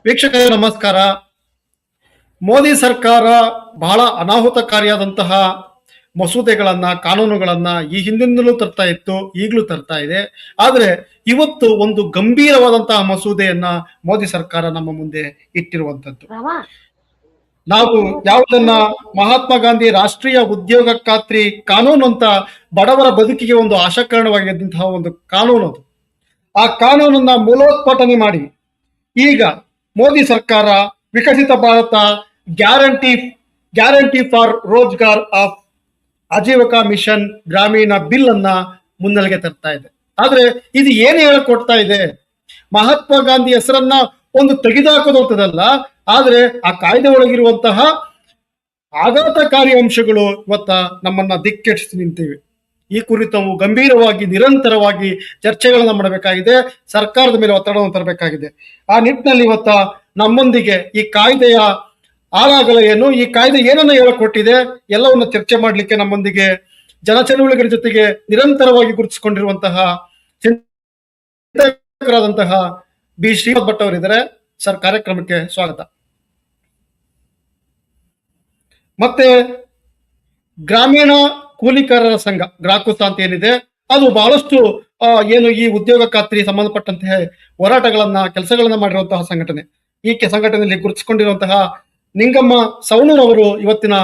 ವೀಕ್ಷಕರೇ ನಮಸ್ಕಾರ. ಮೋದಿ ಸರ್ಕಾರ ಬಹಳ ಅನಾಹುತಕಾರಿಯಾದಂತಹ ಮಸೂದೆಗಳನ್ನ ಕಾನೂನುಗಳನ್ನ ಈ ಹಿಂದಿನಿಂದಲೂ ತರ್ತಾ ಇತ್ತು, ಈಗಲೂ ತರ್ತಾ ಇದೆ. ಆದರೆ ಇವತ್ತು ಒಂದು ಗಂಭೀರವಾದಂತಹ ಮಸೂದೆಯನ್ನ ಮೋದಿ ಸರ್ಕಾರ ನಮ್ಮ ಮುಂದೆ ಇಟ್ಟಿರುವಂತದ್ದು. ನಾವು ಯಾವುದನ್ನ ಮಹಾತ್ಮ ಗಾಂಧಿ ರಾಷ್ಟ್ರೀಯ ಉದ್ಯೋಗ ಖಾತ್ರಿ ಕಾನೂನು ಅಂತ ಬಡವರ ಬದುಕಿಗೆ ಒಂದು ಆಶಾಕರಣವಾಗಿದ್ದಂತಹ ಒಂದು ಕಾನೂನು ಅದು. ಆ ಕಾನೂನನ್ನ ಮೂಲೋತ್ಪಾಟನೆ ಮಾಡಿ ಈಗ ಮೋದಿ ಸರ್ಕಾರ Viksit Bharat guarantee guarantee for Rozgar of Ajeevika mission Gramin bill ಅನ್ನ ಮುನ್ನೆಲೆಗೆ ತರ್ತಾ ಇದೆ. ಆದ್ರೆ ಇದು ಏನು ಹೇಳಿಕೊಡ್ತಾ ಇದೆ? ಮಹಾತ್ಮ ಗಾಂಧಿ ಹೆಸರನ್ನ ಒಂದು ತೆಗೆದುಹಾಕೋದಲ್ಲ, ಆದ್ರೆ ಆ ಕಾಯ್ದೆ ಒಳಗಿರುವಂತಹ ಆಘಾತಕಾರಿ ಅಂಶಗಳು ಇವತ್ತ ನಮ್ಮನ್ನ ದಿಕ್ಕೆಟ್ಟಿಸಿ ನಿಂತಿವೆ. ಈ ಕುರಿತು ಗಂಭೀರವಾಗಿ ನಿರಂತರವಾಗಿ ಚರ್ಚೆಗಳನ್ನ ಮಾಡಬೇಕಾಗಿದೆ, ಸರ್ಕಾರದ ಮೇಲೆ ಒತ್ತಡವನ್ನು ತರಬೇಕಾಗಿದೆ. ಆ ನಿಟ್ಟಿನಲ್ಲಿ ಇವತ್ತ ನಮ್ಮೊಂದಿಗೆ ಈ ಕಾಯ್ದೆಯ ಆಳಾಗಲ ಏನು, ಈ ಕಾಯ್ದೆ ಏನನ್ನ ಹೇಳಿಕೊಟ್ಟಿದೆ ಎಲ್ಲವನ್ನು ಚರ್ಚೆ ಮಾಡಲಿಕ್ಕೆ ನಮ್ಮೊಂದಿಗೆ ಜನಚಳುವಳಿಗಳ ಜೊತೆಗೆ ನಿರಂತರವಾಗಿ ಗುರುತಿಸಿಕೊಂಡಿರುವಂತಹ ಚಿಂತಕರಾದಂತಹ ಬಿ ಶ್ರೀಮತ್ ಭಟ್ ಅವರಿದ್ದಾರೆ. ಸರ್, ಕಾರ್ಯಕ್ರಮಕ್ಕೆ ಸ್ವಾಗತ. ಮತ್ತೆ ಗ್ರಾಮೀಣ ಕೂಲಿಕಾರರ ಸಂಘ ಗ್ರಾಕುಸ ಅಂತ ಏನಿದೆ, ಅದು ಬಹಳಷ್ಟು ಏನು ಈ ಉದ್ಯೋಗ ಖಾತ್ರಿ ಸಂಬಂಧಪಟ್ಟಂತಹ ಹೋರಾಟಗಳನ್ನ ಕೆಲಸಗಳನ್ನ ಮಾಡಿರುವಂತಹ ಸಂಘಟನೆ. ಈ ಸಂಘಟನೆಯಲ್ಲಿ ಗುರುತಿಸಿಕೊಂಡಿರುವಂತಹ ನಿಂಗಮ್ಮ ಸವಣೂರ್ ಅವರು ಇವತ್ತಿನ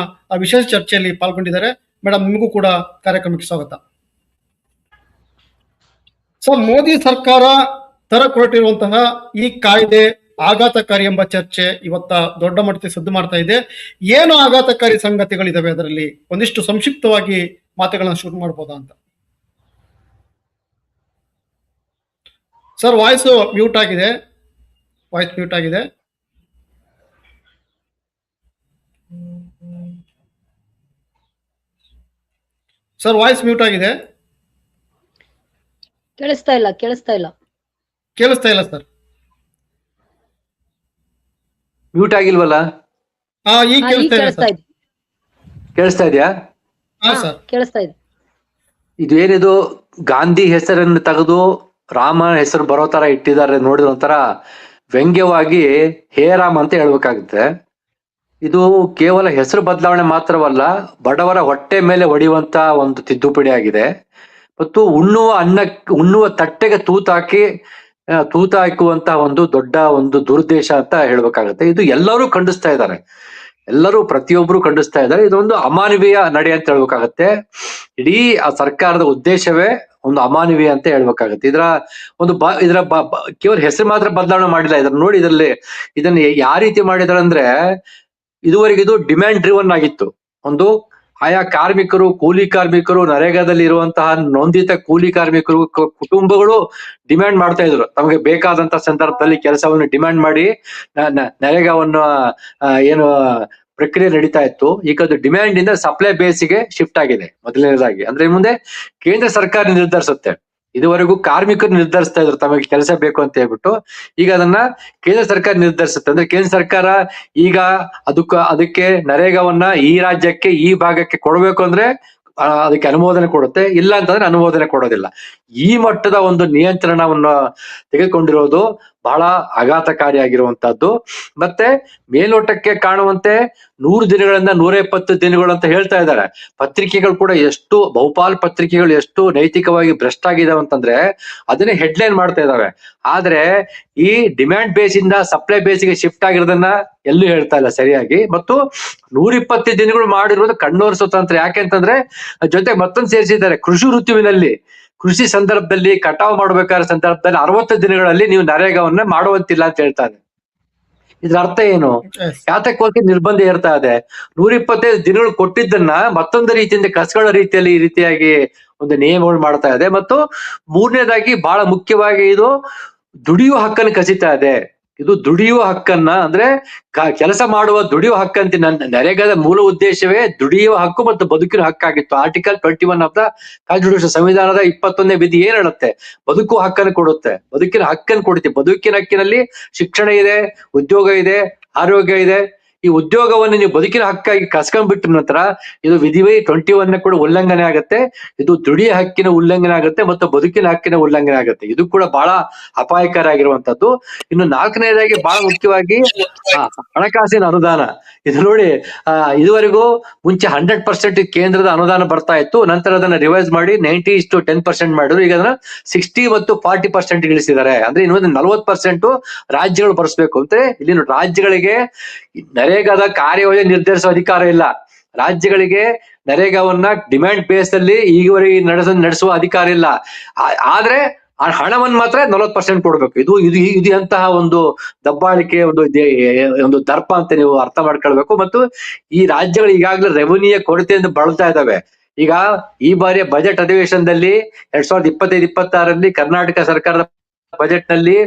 ವಿಶೇಷ ಚರ್ಚೆಯಲ್ಲಿ ಪಾಲ್ಗೊಂಡಿದ್ದಾರೆ. ಮೇಡಮ್, ನಿಮಗೂ ಕೂಡ ಕಾರ್ಯಕ್ರಮಕ್ಕೆ ಸ್ವಾಗತ. ಸರ್, ಮೋದಿ ಸರ್ಕಾರ ಹೊರಟಿರುವಂತಹ ಈ ಕಾಯ್ದೆ ಆಘಾತಕಾರಿ ಎಂಬ ಚರ್ಚೆ ಇವತ್ತ ದೊಡ್ಡ ಮಟ್ಟದಲ್ಲಿ ಸದ್ದು ಮಾಡ್ತಾ ಇದೆ. ಏನು ಆಘಾತಕಾರಿ ಸಂಗತಿಗಳಿದಾವೆ ಅದರಲ್ಲಿ? ಒಂದಿಷ್ಟು ಸಂಕ್ಷಿಪ್ತವಾಗಿ ಮಾತುಗಳನ್ನ ಶುರು ಮಾಡ್ಬೋದಾ ಅಂತ. ಸರ್, ವಾಯ್ಸ್ ಮ್ಯೂಟ್ ಆಗಿದೆ. ಸರ್, ವಾಯ್ಸ್ ಮ್ಯೂಟ್ ಆಗಿದೆ. ಕೇಳಿಸ್ತಾ ಇಲ್ಲ ಸರ್. ಮ್ಯೂಟ್ ಆಗಿಲ್ವಲ್ಲ? ಈಗ ಕೇಳಿಸ್ತಾ ಇದೆಯಾ? ಕೇಳಿಸ್ತಾ ಇದೆ. ಇದು ಏನಿದು ಗಾಂಧಿ ಹೆಸರನ್ನು ತೆಗೆದು ರಾಮನ ಹೆಸರು ಬರೋ ತರ ಇಟ್ಟಿದ್ದಾರೆ ನೋಡಿದ ಒಂಥರ ವ್ಯಂಗ್ಯವಾಗಿ ಹೇ ರಾಮ್ ಅಂತ ಹೇಳ್ಬೇಕಾಗುತ್ತೆ. ಇದು ಕೇವಲ ಹೆಸರು ಬದಲಾವಣೆ ಮಾತ್ರವಲ್ಲ, ಬಡವರ ಹೊಟ್ಟೆ ಮೇಲೆ ಹೊಡೆಯುವಂತ ಒಂದು ತಿದ್ದುಪಡಿ ಆಗಿದೆ. ಮತ್ತು ಉಣ್ಣುವ ತಟ್ಟೆಗೆ ತೂತಾಕುವಂತ ಒಂದು ದೊಡ್ಡ ಒಂದು ದುರುದ್ದೇಶ ಅಂತ ಹೇಳ್ಬೇಕಾಗತ್ತೆ. ಇದು ಎಲ್ಲರೂ ಖಂಡಿಸ್ತಾ ಇದ್ದಾರೆ, ಪ್ರತಿಯೊಬ್ರು ಖಂಡಿಸ್ತಾ ಇದ್ದಾರೆ. ಇದೊಂದು ಅಮಾನವೀಯ ನಡೆ ಅಂತ ಹೇಳ್ಬೇಕಾಗತ್ತೆ. ಇಡೀ ಆ ಸರ್ಕಾರದ ಉದ್ದೇಶವೇ ಒಂದು ಅಮಾನವೀಯ ಅಂತ ಹೇಳ್ಬೇಕಾಗತ್ತೆ. ಕೇವಲ ಹೆಸರು ಮಾತ್ರ ಬದಲಾವಣೆ ಮಾಡಿಲ್ಲ. ಇದನ್ನ ಯಾವ ರೀತಿ ಮಾಡಿದಾರೆ ಅಂದ್ರೆ, ಇದುವರೆಗೆ ಇದು ಡಿಮ್ಯಾಂಡ್ ಡ್ರಿವನ್ ಆಗಿತ್ತು. ಒಂದು ಆಯಾ ಕೂಲಿ ಕಾರ್ಮಿಕರು, ನರೇಗಾದಲ್ಲಿ ಇರುವಂತಹ ನೋಂದಿತ ಕೂಲಿ ಕಾರ್ಮಿಕರು ಕುಟುಂಬಗಳು ಡಿಮ್ಯಾಂಡ್ ಮಾಡ್ತಾ ಇದ್ರು. ತಮಗೆ ಬೇಕಾದಂತ ಸಂದರ್ಭದಲ್ಲಿ ಕೆಲಸವನ್ನು ಡಿಮ್ಯಾಂಡ್ ಮಾಡಿ ನರೇಗಾವನ್ನು ಏನು ಪ್ರಕ್ರಿಯೆ ನಡೀತಾ ಇತ್ತು. ಈಗ ಅದು ಡಿಮ್ಯಾಂಡ್ ಇಂದ ಸಪ್ಲೈ ಬೇಸಿಗೆ ಶಿಫ್ಟ್ ಆಗಿದೆ. ಮೊದಲನೇದಾಗಿ ಅಂದ್ರೆ ಮುಂದೆ ಕೇಂದ್ರ ಸರ್ಕಾರ ನಿರ್ಧರಿಸುತ್ತೆ. ಇದುವರೆಗೂ ಕಾರ್ಮಿಕರು ನಿರ್ಧರಿಸ್ತಾ ಇದ್ರು ತಮಗೆ ಕೆಲಸ ಬೇಕು ಅಂತ ಹೇಳ್ಬಿಟ್ಟು. ಈಗ ಅದನ್ನ ಕೇಂದ್ರ ಸರ್ಕಾರ ನಿರ್ಧರಿಸುತ್ತೆ. ಅಂದ್ರೆ ಕೇಂದ್ರ ಸರ್ಕಾರ ಈಗ ಅದಕ್ಕೆ ನರೇಗಾವನ್ನ ಈ ರಾಜ್ಯಕ್ಕೆ ಈ ಭಾಗಕ್ಕೆ ಕೊಡಬೇಕು ಅಂದ್ರೆ ಅದಕ್ಕೆ ಅನುಮೋದನೆ ಕೊಡುತ್ತೆ, ಇಲ್ಲ ಅಂತಂದ್ರೆ ಅನುಮೋದನೆ ಕೊಡೋದಿಲ್ಲ. ಈ ಮಟ್ಟದ ಒಂದು ನಿಯಂತ್ರಣವನ್ನು ತೆಗೆದುಕೊಂಡಿರೋದು ಬಹಳ ಆಘಾತಕಾರಿಯಾಗಿರುವಂತಹದ್ದು. ಮತ್ತೆ ಮೇಲ್ನೋಟಕ್ಕೆ ಕಾಣುವಂತೆ 100 ದಿನಗಳಿಂದ 120 ದಿನಗಳು ಅಂತ ಹೇಳ್ತಾ ಇದ್ದಾರೆ. ಪತ್ರಿಕೆಗಳು ಕೂಡ ಬಹುಪಾಲು ಪತ್ರಿಕೆಗಳು ಎಷ್ಟು ನೈತಿಕವಾಗಿ ಭ್ರಷ್ಟ ಆಗಿದಾವೆ ಅಂತಂದ್ರೆ ಅದನ್ನೇ ಹೆಡ್ಲೈನ್ ಮಾಡ್ತಾ ಇದಾವೆ. ಆದ್ರೆ ಈ ಡಿಮ್ಯಾಂಡ್ ಬೇಸ್ ಇಂದ ಸಪ್ಲೈ ಬೇಸಿಗೆ ಶಿಫ್ಟ್ ಆಗಿರೋದನ್ನ ಎಲ್ಲೂ ಹೇಳ್ತಾ ಇಲ್ಲ ಸರಿಯಾಗಿ. ಮತ್ತು 120 ದಿನಗಳು ಮಾಡಿರೋದು ಕಣ್ಣೋರ್ ಸ್ವತಂತ್ರ. ಯಾಕೆಂತಂದ್ರೆ ಜೊತೆ ಮತ್ತೊಂದು ಸೇರಿಸಿದ್ದಾರೆ, ಕೃಷಿ ಸಂದರ್ಭದಲ್ಲಿ ಕಟಾವು ಮಾಡ್ಬೇಕಾದ ಸಂದರ್ಭದಲ್ಲಿ 60 ದಿನಗಳಲ್ಲಿ ನೀವು ನರೇಗಾವನ್ನ ಮಾಡುವಂತಿಲ್ಲ ಅಂತ ಹೇಳ್ತಾನೆ. ಇದ್ರ ಅರ್ಥ ಏನು? ಯಾತಕ್ಕೋಸ್ಕರ ನಿರ್ಬಂಧ ಇರ್ತಾ ಇದೆ? 125 ದಿನಗಳು ಕೊಟ್ಟಿದ್ದನ್ನ ಮತ್ತೊಂದು ರೀತಿಯಿಂದ ಕಸಗಳ ರೀತಿಯಲ್ಲಿ ಈ ರೀತಿಯಾಗಿ ಒಂದು ನಿಯಮಗಳು ಮಾಡ್ತಾ ಇದೆ. ಮತ್ತು ಮೂರನೇದಾಗಿ ಬಹಳ ಮುಖ್ಯವಾಗಿ ಇದು ದುಡಿಯುವ ಹಕ್ಕನ್ನು ಕಸಿತಾ ಇದೆ. ಇದು ದುಡಿಯುವ ಹಕ್ಕನ್ನ ಅಂದ್ರೆ ಕೆಲಸ ಮಾಡುವ ದುಡಿಯುವ ಹಕ್ಕಂತ ನರೇಗಾದ ಮೂಲ ಉದ್ದೇಶವೇ ದುಡಿಯುವ ಹಕ್ಕು ಮತ್ತು ಬದುಕಿನ ಹಕ್ಕಾಗಿತ್ತು. ಆರ್ಟಿಕಲ್ 21 ಆಫ್ ದ ಕಾನ್ಸ್ಟಿಟ್ಯೂಷನ್, ಸಂವಿಧಾನದ 21ನೇ ವಿಧಿ ಏನ್ ಹೇಳುತ್ತೆ? ಬದುಕುವ ಹಕ್ಕನ್ನು ಕೊಡುತ್ತೆ, ಬದುಕಿನ ಹಕ್ಕನ್ನು ಕೊಡುತ್ತೆ. ಬದುಕಿನ ಹಕ್ಕಿನಲ್ಲಿ ಶಿಕ್ಷಣ ಇದೆ, ಉದ್ಯೋಗ ಇದೆ, ಆರೋಗ್ಯ ಇದೆ. ಈ ಉದ್ಯೋಗವನ್ನು ನೀವು ಬದುಕಿನ ಹಕ್ಕಾಗಿ ಕಸ್ಕೊಂಡ್ಬಿಟ್ಟ ನಂತರ ಇದು ವಿಧಿವೈ 21 ಕೂಡ ಉಲ್ಲಂಘನೆ ಆಗುತ್ತೆ, ಇದು ದುಡಿಯ ಹಕ್ಕಿನ ಉಲ್ಲಂಘನೆ ಆಗುತ್ತೆ ಮತ್ತು ಬದುಕಿನ ಹಕ್ಕಿನ ಉಲ್ಲಂಘನೆ ಆಗುತ್ತೆ. ಇದು ಕೂಡ ಬಹಳ ಅಪಾಯಕಾರಿ ಆಗಿರುವಂತದ್ದು. ಇನ್ನು ನಾಲ್ಕನೇದಾಗಿ ಬಹಳ ಮುಖ್ಯವಾಗಿ ಹಣಕಾಸಿನ ಅನುದಾನ. ಇದು ನೋಡಿ, ಇದುವರೆಗೂ ಮುಂಚೆ 100% ಕೇಂದ್ರದ ಅನುದಾನ ಬರ್ತಾ ಇತ್ತು, ನಂತರ ಅದನ್ನ ರಿವೈಸ್ ಮಾಡಿ 90:10% ಮಾಡಿದ್ರು. ಈಗ ಅದನ್ನ 60 ಮತ್ತು 40% ಇಳಿಸಿದ್ದಾರೆ. ಅಂದ್ರೆ ಇನ್ನೊಂದು 40% ರಾಜ್ಯಗಳು ಭರಿಸಬೇಕು. ಅಂದ್ರೆ ಇಲ್ಲಿ ರಾಜ್ಯಗಳಿಗೆ ನರೇಗಾದ ಕಾರ್ಯಯೋಜನೆ ನಿರ್ಧರಿಸುವ ಅಧಿಕಾರ ಇಲ್ಲ. ರಾಜ್ಯಗಳಿಗೆ ನರೇಗಾವನ್ನ ಡಿಮ್ಯಾಂಡ್ ಬೇಸ್ ಅಲ್ಲಿ ಈವರೆಗೆ ನಡೆಸುವ ಅಧಿಕಾರ ಇಲ್ಲ. ಆದ್ರೆ ಆ ಹಣವನ್ನು ಮಾತ್ರ 40% ಕೊಡ್ಬೇಕು. ಇದು ಇದು ಇದು ಅಂತಹ ಒಂದು ದಬ್ಬಾಳಿಕೆ, ಒಂದು ದರ್ಪ ಅಂತ ನೀವು ಅರ್ಥ ಮಾಡ್ಕೊಳ್ಬೇಕು. ಮತ್ತು ಈ ರಾಜ್ಯಗಳು ಈಗಾಗಲೇ ರೆವಿನ್ಯೂಯ ಕೊರತೆಯಿಂದ ಬಳಲ್ತಾ ಇದಾವೆ. ಈಗ ಈ ಬಾರಿಯ ಬಜೆಟ್ ಅಧಿವೇಶನದಲ್ಲಿ 2025-26ರಲ್ಲಿ ಕರ್ನಾಟಕ ಸರ್ಕಾರದ ಬಜೆಟ್ ನಲ್ಲಿ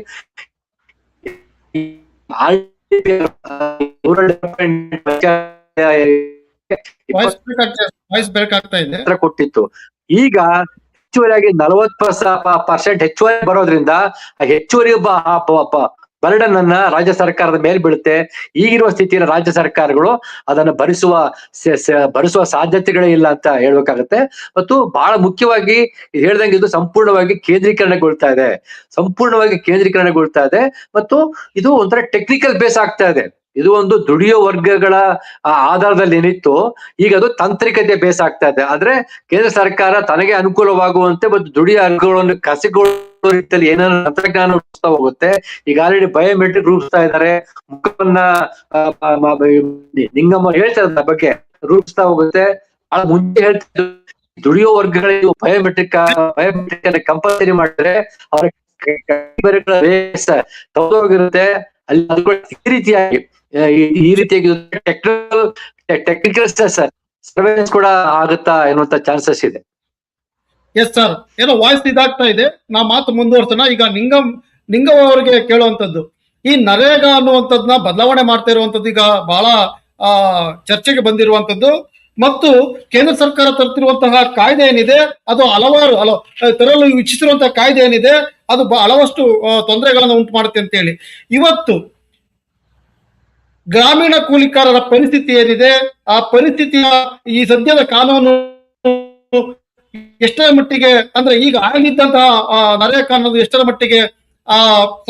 ಕೊಟ್ಟಿತ್ತು. ಈಗ ಹೆಚ್ಚುವರಿಯಾಗಿ 40% ಹೆಚ್ಚುವರಿ ಬರೋದ್ರಿಂದ ಹೆಚ್ಚುವರಿ ಬರ್ಡನ್ ಅನ್ನ ರಾಜ್ಯ ಸರ್ಕಾರದ ಮೇಲೆ ಬೀಳುತ್ತೆ. ಈಗಿರುವ ಸ್ಥಿತಿಯಲ್ಲಿ ರಾಜ್ಯ ಸರ್ಕಾರಗಳು ಅದನ್ನು ಭರಿಸುವ ಸಾಧ್ಯತೆಗಳೇ ಇಲ್ಲ ಅಂತ ಹೇಳ್ಬೇಕಾಗತ್ತೆ. ಮತ್ತು ಬಹಳ ಮುಖ್ಯವಾಗಿ ಹೇಳ್ದಂಗೆ ಇದು ಸಂಪೂರ್ಣವಾಗಿ ಕೇಂದ್ರೀಕರಣಗೊಳ್ತಾ ಇದೆ ಮತ್ತು ಇದು ಒಂಥರ ಟೆಕ್ನಿಕಲ್ ಬೇಸ್ ಆಗ್ತಾ ಇದೆ. ಇದು ಒಂದು ದುಡಿಯೋ ವರ್ಗಗಳ ಆಧಾರದಲ್ಲಿ ಏನಿತ್ತು, ಈಗ ಅದು ತಾಂತ್ರಿಕತೆ ಬೇಸ್ ಆಗ್ತಾ ಇದೆ. ಆದ್ರೆ ಕೇಂದ್ರ ಸರ್ಕಾರ ತನಗೆ ಅನುಕೂಲವಾಗುವಂತೆ ಮತ್ತು ದುಡಿಯೋ ವರ್ಗಗಳನ್ನು ಕಸಿಗೊಳ್ಳುವ ರೀತಿಯಲ್ಲಿ ಏನಾದ್ರು ತಂತ್ರಜ್ಞಾನ ರೂಪಿಸ್ತಾ ಹೋಗುತ್ತೆ. ಈಗ ಆಲ್ರೆಡಿ ಬಯೋಮೆಟ್ರಿಕ್ ರೂಪಿಸ್ತಾ ಇದ್ದಾರೆ, ಮುಖವನ್ನ ನಿಂಗಮ್ಮ ಹೇಳ್ತಾರೆ ಬಗ್ಗೆ ರೂಪಿಸ್ತಾ ಹೋಗುತ್ತೆ. ಬಹಳ ಮುಂಚೆ ಹೇಳ್ತಾ ದುಡಿಯೋ ವರ್ಗಗಳಿಗೆ ಬಯೋಮೆಟ್ರಿಕ್ ಅನ್ನ ಕಂಪಲ್ಸರಿ ಮಾಡಿದ್ರೆ ಅವರ ಹೋಗಿರುತ್ತೆ. ಅಲ್ಲಿ ಈ ರೀತಿಯಾಗಿ ಟೆಕ್ನಿಕಲ್ ಸರ್ವೇಲೆನ್ಸ್ ಕೂಡ ಆಗುತ್ತಾ ಎನ್ನುವಂತ ಚಾನ್ಸಸ್ ಇದೆ. ಎಸ್ ಸರ್, ಏನೋ ವಾಯ್ಸ್ ಇದಾಗ್ತಾ ಇದೆ, ನಾ ಮಾತು ಮುಂದುವರ್ಸೋಣ. ಈಗ ನಿಂಗಮ್ ಅವರಿಗೆ ಕೇಳುವಂತದ್ದು, ಈ ನರೇಗಾ ಅನ್ನುವಂಥದ್ದನ್ನ ಬದಲಾವಣೆ ಮಾಡ್ತಾ ಇರುವಂತದ್ದು ಈಗ ಬಹಳ ಚರ್ಚೆಗೆ ಬಂದಿರುವಂತದ್ದು ಮತ್ತು ಕೇಂದ್ರ ಸರ್ಕಾರ ತರ್ತಿರುವಂತಹ ಕಾಯ್ದೆ ಏನಿದೆ ಅದು ತರಲು ಇಚ್ಛಿಸಿರುವಂತಹ ಕಾಯ್ದೆ ಏನಿದೆ ಅದು ಹಲವಷ್ಟು ತೊಂದರೆಗಳನ್ನು ಉಂಟು ಮಾಡುತ್ತೆ ಅಂತ ಹೇಳಿ, ಇವತ್ತು ಗ್ರಾಮೀಣ ಕೂಲಿಕಾರರ ಪರಿಸ್ಥಿತಿ ಏನಿದೆ, ಆ ಪರಿಸ್ಥಿತಿಯ ಈ ಸದ್ಯದ ಕಾನೂನು ಎಷ್ಟರ ಮಟ್ಟಿಗೆ, ಅಂದ್ರೆ ಈಗ ಆಗಿದ್ದಂತಹ ನರೇಗಾ ಕಾನೂನು ಎಷ್ಟರ ಮಟ್ಟಿಗೆ ಆ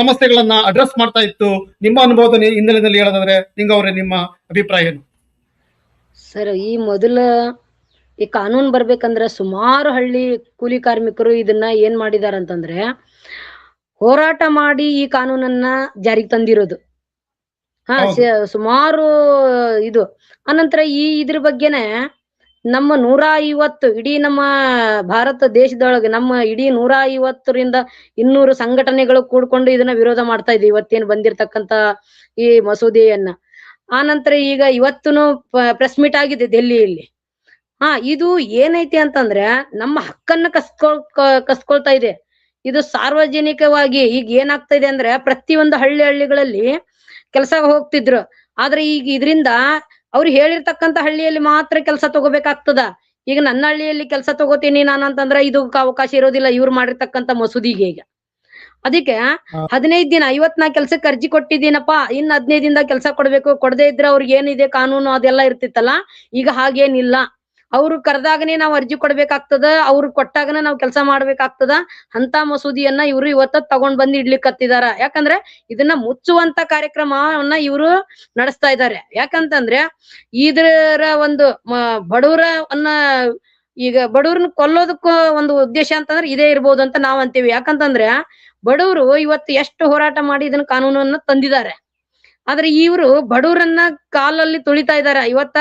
ಸಮಸ್ಯೆಗಳನ್ನ ಅಡ್ರೆಸ್ ಮಾಡ್ತಾ ಇತ್ತು, ನಿಮ್ಮ ಅನುಭವದ ಹಿನ್ನೆಲೆಯಲ್ಲಿ ಹೇಳೋದಾದ್ರೆ ನಿಂಗವ್ರೆ ನಿಮ್ಮ ಅಭಿಪ್ರಾಯ ಏನು? ಸರ್, ಈ ಕಾನೂನು ಬರ್ಬೇಕಂದ್ರೆ ಸುಮಾರು ಹಳ್ಳಿ ಕೂಲಿ ಕಾರ್ಮಿಕರು ಇದನ್ನ ಏನ್ ಮಾಡಿದಾರ ಅಂತಂದ್ರೆ ಹೋರಾಟ ಮಾಡಿ ಈ ಕಾನೂನನ್ನ ಜಾರಿಗೆ ತಂದಿರೋದು. ಸುಮಾರು ಇದು ಅನಂತರ ಇದ್ರ ಬಗ್ಗೆನೆ ನಮ್ಮ 150 ಇಡೀ ನಮ್ಮ ಭಾರತ ದೇಶದೊಳಗೆ ನಮ್ಮ ಇಡೀ 150ರಿಂದ 200 ಸಂಘಟನೆಗಳು ಕೂಡ್ಕೊಂಡು ಇದನ್ನ ವಿರೋಧ ಮಾಡ್ತಾ ಇದ್ವಿ ಇವತ್ತೇನು ಬಂದಿರತಕ್ಕಂತ ಈ ಮಸೂದೆಯನ್ನ. ಆನಂತರ ಈಗ ಇವತ್ತುನು ಪ್ರೆಸ್ ಮೀಟ್ ಆಗಿದೆ ಡೆಲ್ಲಿಯಲ್ಲಿ. ಇದು ಏನೈತಿ ಅಂತಂದ್ರೆ ನಮ್ಮ ಹಕ್ಕನ್ನ ಕಸ್ಕೊಳ್ತಾ ಇದೆ. ಇದು ಸಾರ್ವಜನಿಕವಾಗಿ ಈಗ ಏನಾಗ್ತಾ ಇದೆ ಅಂದ್ರೆ ಪ್ರತಿಯೊಂದು ಹಳ್ಳಿಗಳಲ್ಲಿ ಕೆಲಸ ಹೋಗ್ತಿದ್ರು. ಆದ್ರೆ ಈಗ ಇದರಿಂದ ಅವ್ರು ಹೇಳಿರ್ತಕ್ಕಂತ ಹಳ್ಳಿಯಲ್ಲಿ ಮಾತ್ರ ಕೆಲಸ ತಗೋಬೇಕಾಗ್ತದ. ಈಗ ನನ್ನ ಹಳ್ಳಿಯಲ್ಲಿ ಕೆಲಸ ತಗೋತೀನಿ ನಾನು ಅಂತಂದ್ರೆ ಇದು ಅವಕಾಶ ಇರೋದಿಲ್ಲ ಇವ್ರು ಮಾಡಿರ್ತಕ್ಕಂತ ಮಸೂದಿಗೆ. ಈಗ ಅದಕ್ಕೆ 15 ದಿನ 54 ಕೆಲ್ಸಕ್ಕೆ ಅರ್ಜಿ ಕೊಟ್ಟಿದ್ದೀನಪ್ಪ, ಇನ್ನು 15 ದಿನದಾಗ ಕೆಲಸ ಕೊಡ್ಬೇಕು, ಕೊಡದೇ ಇದ್ರೆ ಅವ್ರಿಗೆ ಏನಿದೆ ಕಾನೂನು ಅದೆಲ್ಲ ಇರ್ತಿತ್ತಲ್ಲ. ಈಗ ಹಾಗೇನಿಲ್ಲ, ಅವ್ರು ಕರೆದಾಗನೇ ನಾವು ಅರ್ಜಿ ಕೊಡ್ಬೇಕಾಗ್ತದ, ಅವ್ರು ಕೊಟ್ಟಾಗನೇ ನಾವು ಕೆಲಸ ಮಾಡ್ಬೇಕಾಗ್ತದ. ಅಂತ ಮಸೂದಿಯನ್ನ ಇವ್ರು ಇವತ್ತ ತಗೊಂಡ್ ಬಂದು ಇಡ್ಲಿಕ್ಕತ್ತಿದಾರ. ಯಾಕಂದ್ರೆ ಇದನ್ನ ಮುಚ್ಚುವಂತ ಕಾರ್ಯಕ್ರಮವನ್ನ ಇವ್ರು ನಡೆಸ್ತಾ ಇದ್ದಾರೆ. ಯಾಕಂತಂದ್ರೆ ಇದರ ಒಂದು ಬಡವರನ್ನ ಈಗ ಬಡವ್ರನ್ನ ಕೊಲ್ಲೋದಕ್ಕೂ ಒಂದು ಉದ್ದೇಶ ಅಂತಂದ್ರೆ ಇದೇ ಇರ್ಬೋದು ಅಂತ ನಾವ್ ಅಂತೀವಿ. ಯಾಕಂತಂದ್ರೆ ಬಡವರು ಇವತ್ತು ಎಷ್ಟು ಹೋರಾಟ ಮಾಡಿ ಇದನ್ನ ಕಾನೂನನ್ನ ತಂದಿದ್ದಾರೆ. ಆದ್ರೆ ಇವ್ರು ಬಡವರನ್ನ ಕಾಲಲ್ಲಿ ತುಳಿತಾ ಇದಾರೆ. ಇವತ್ತ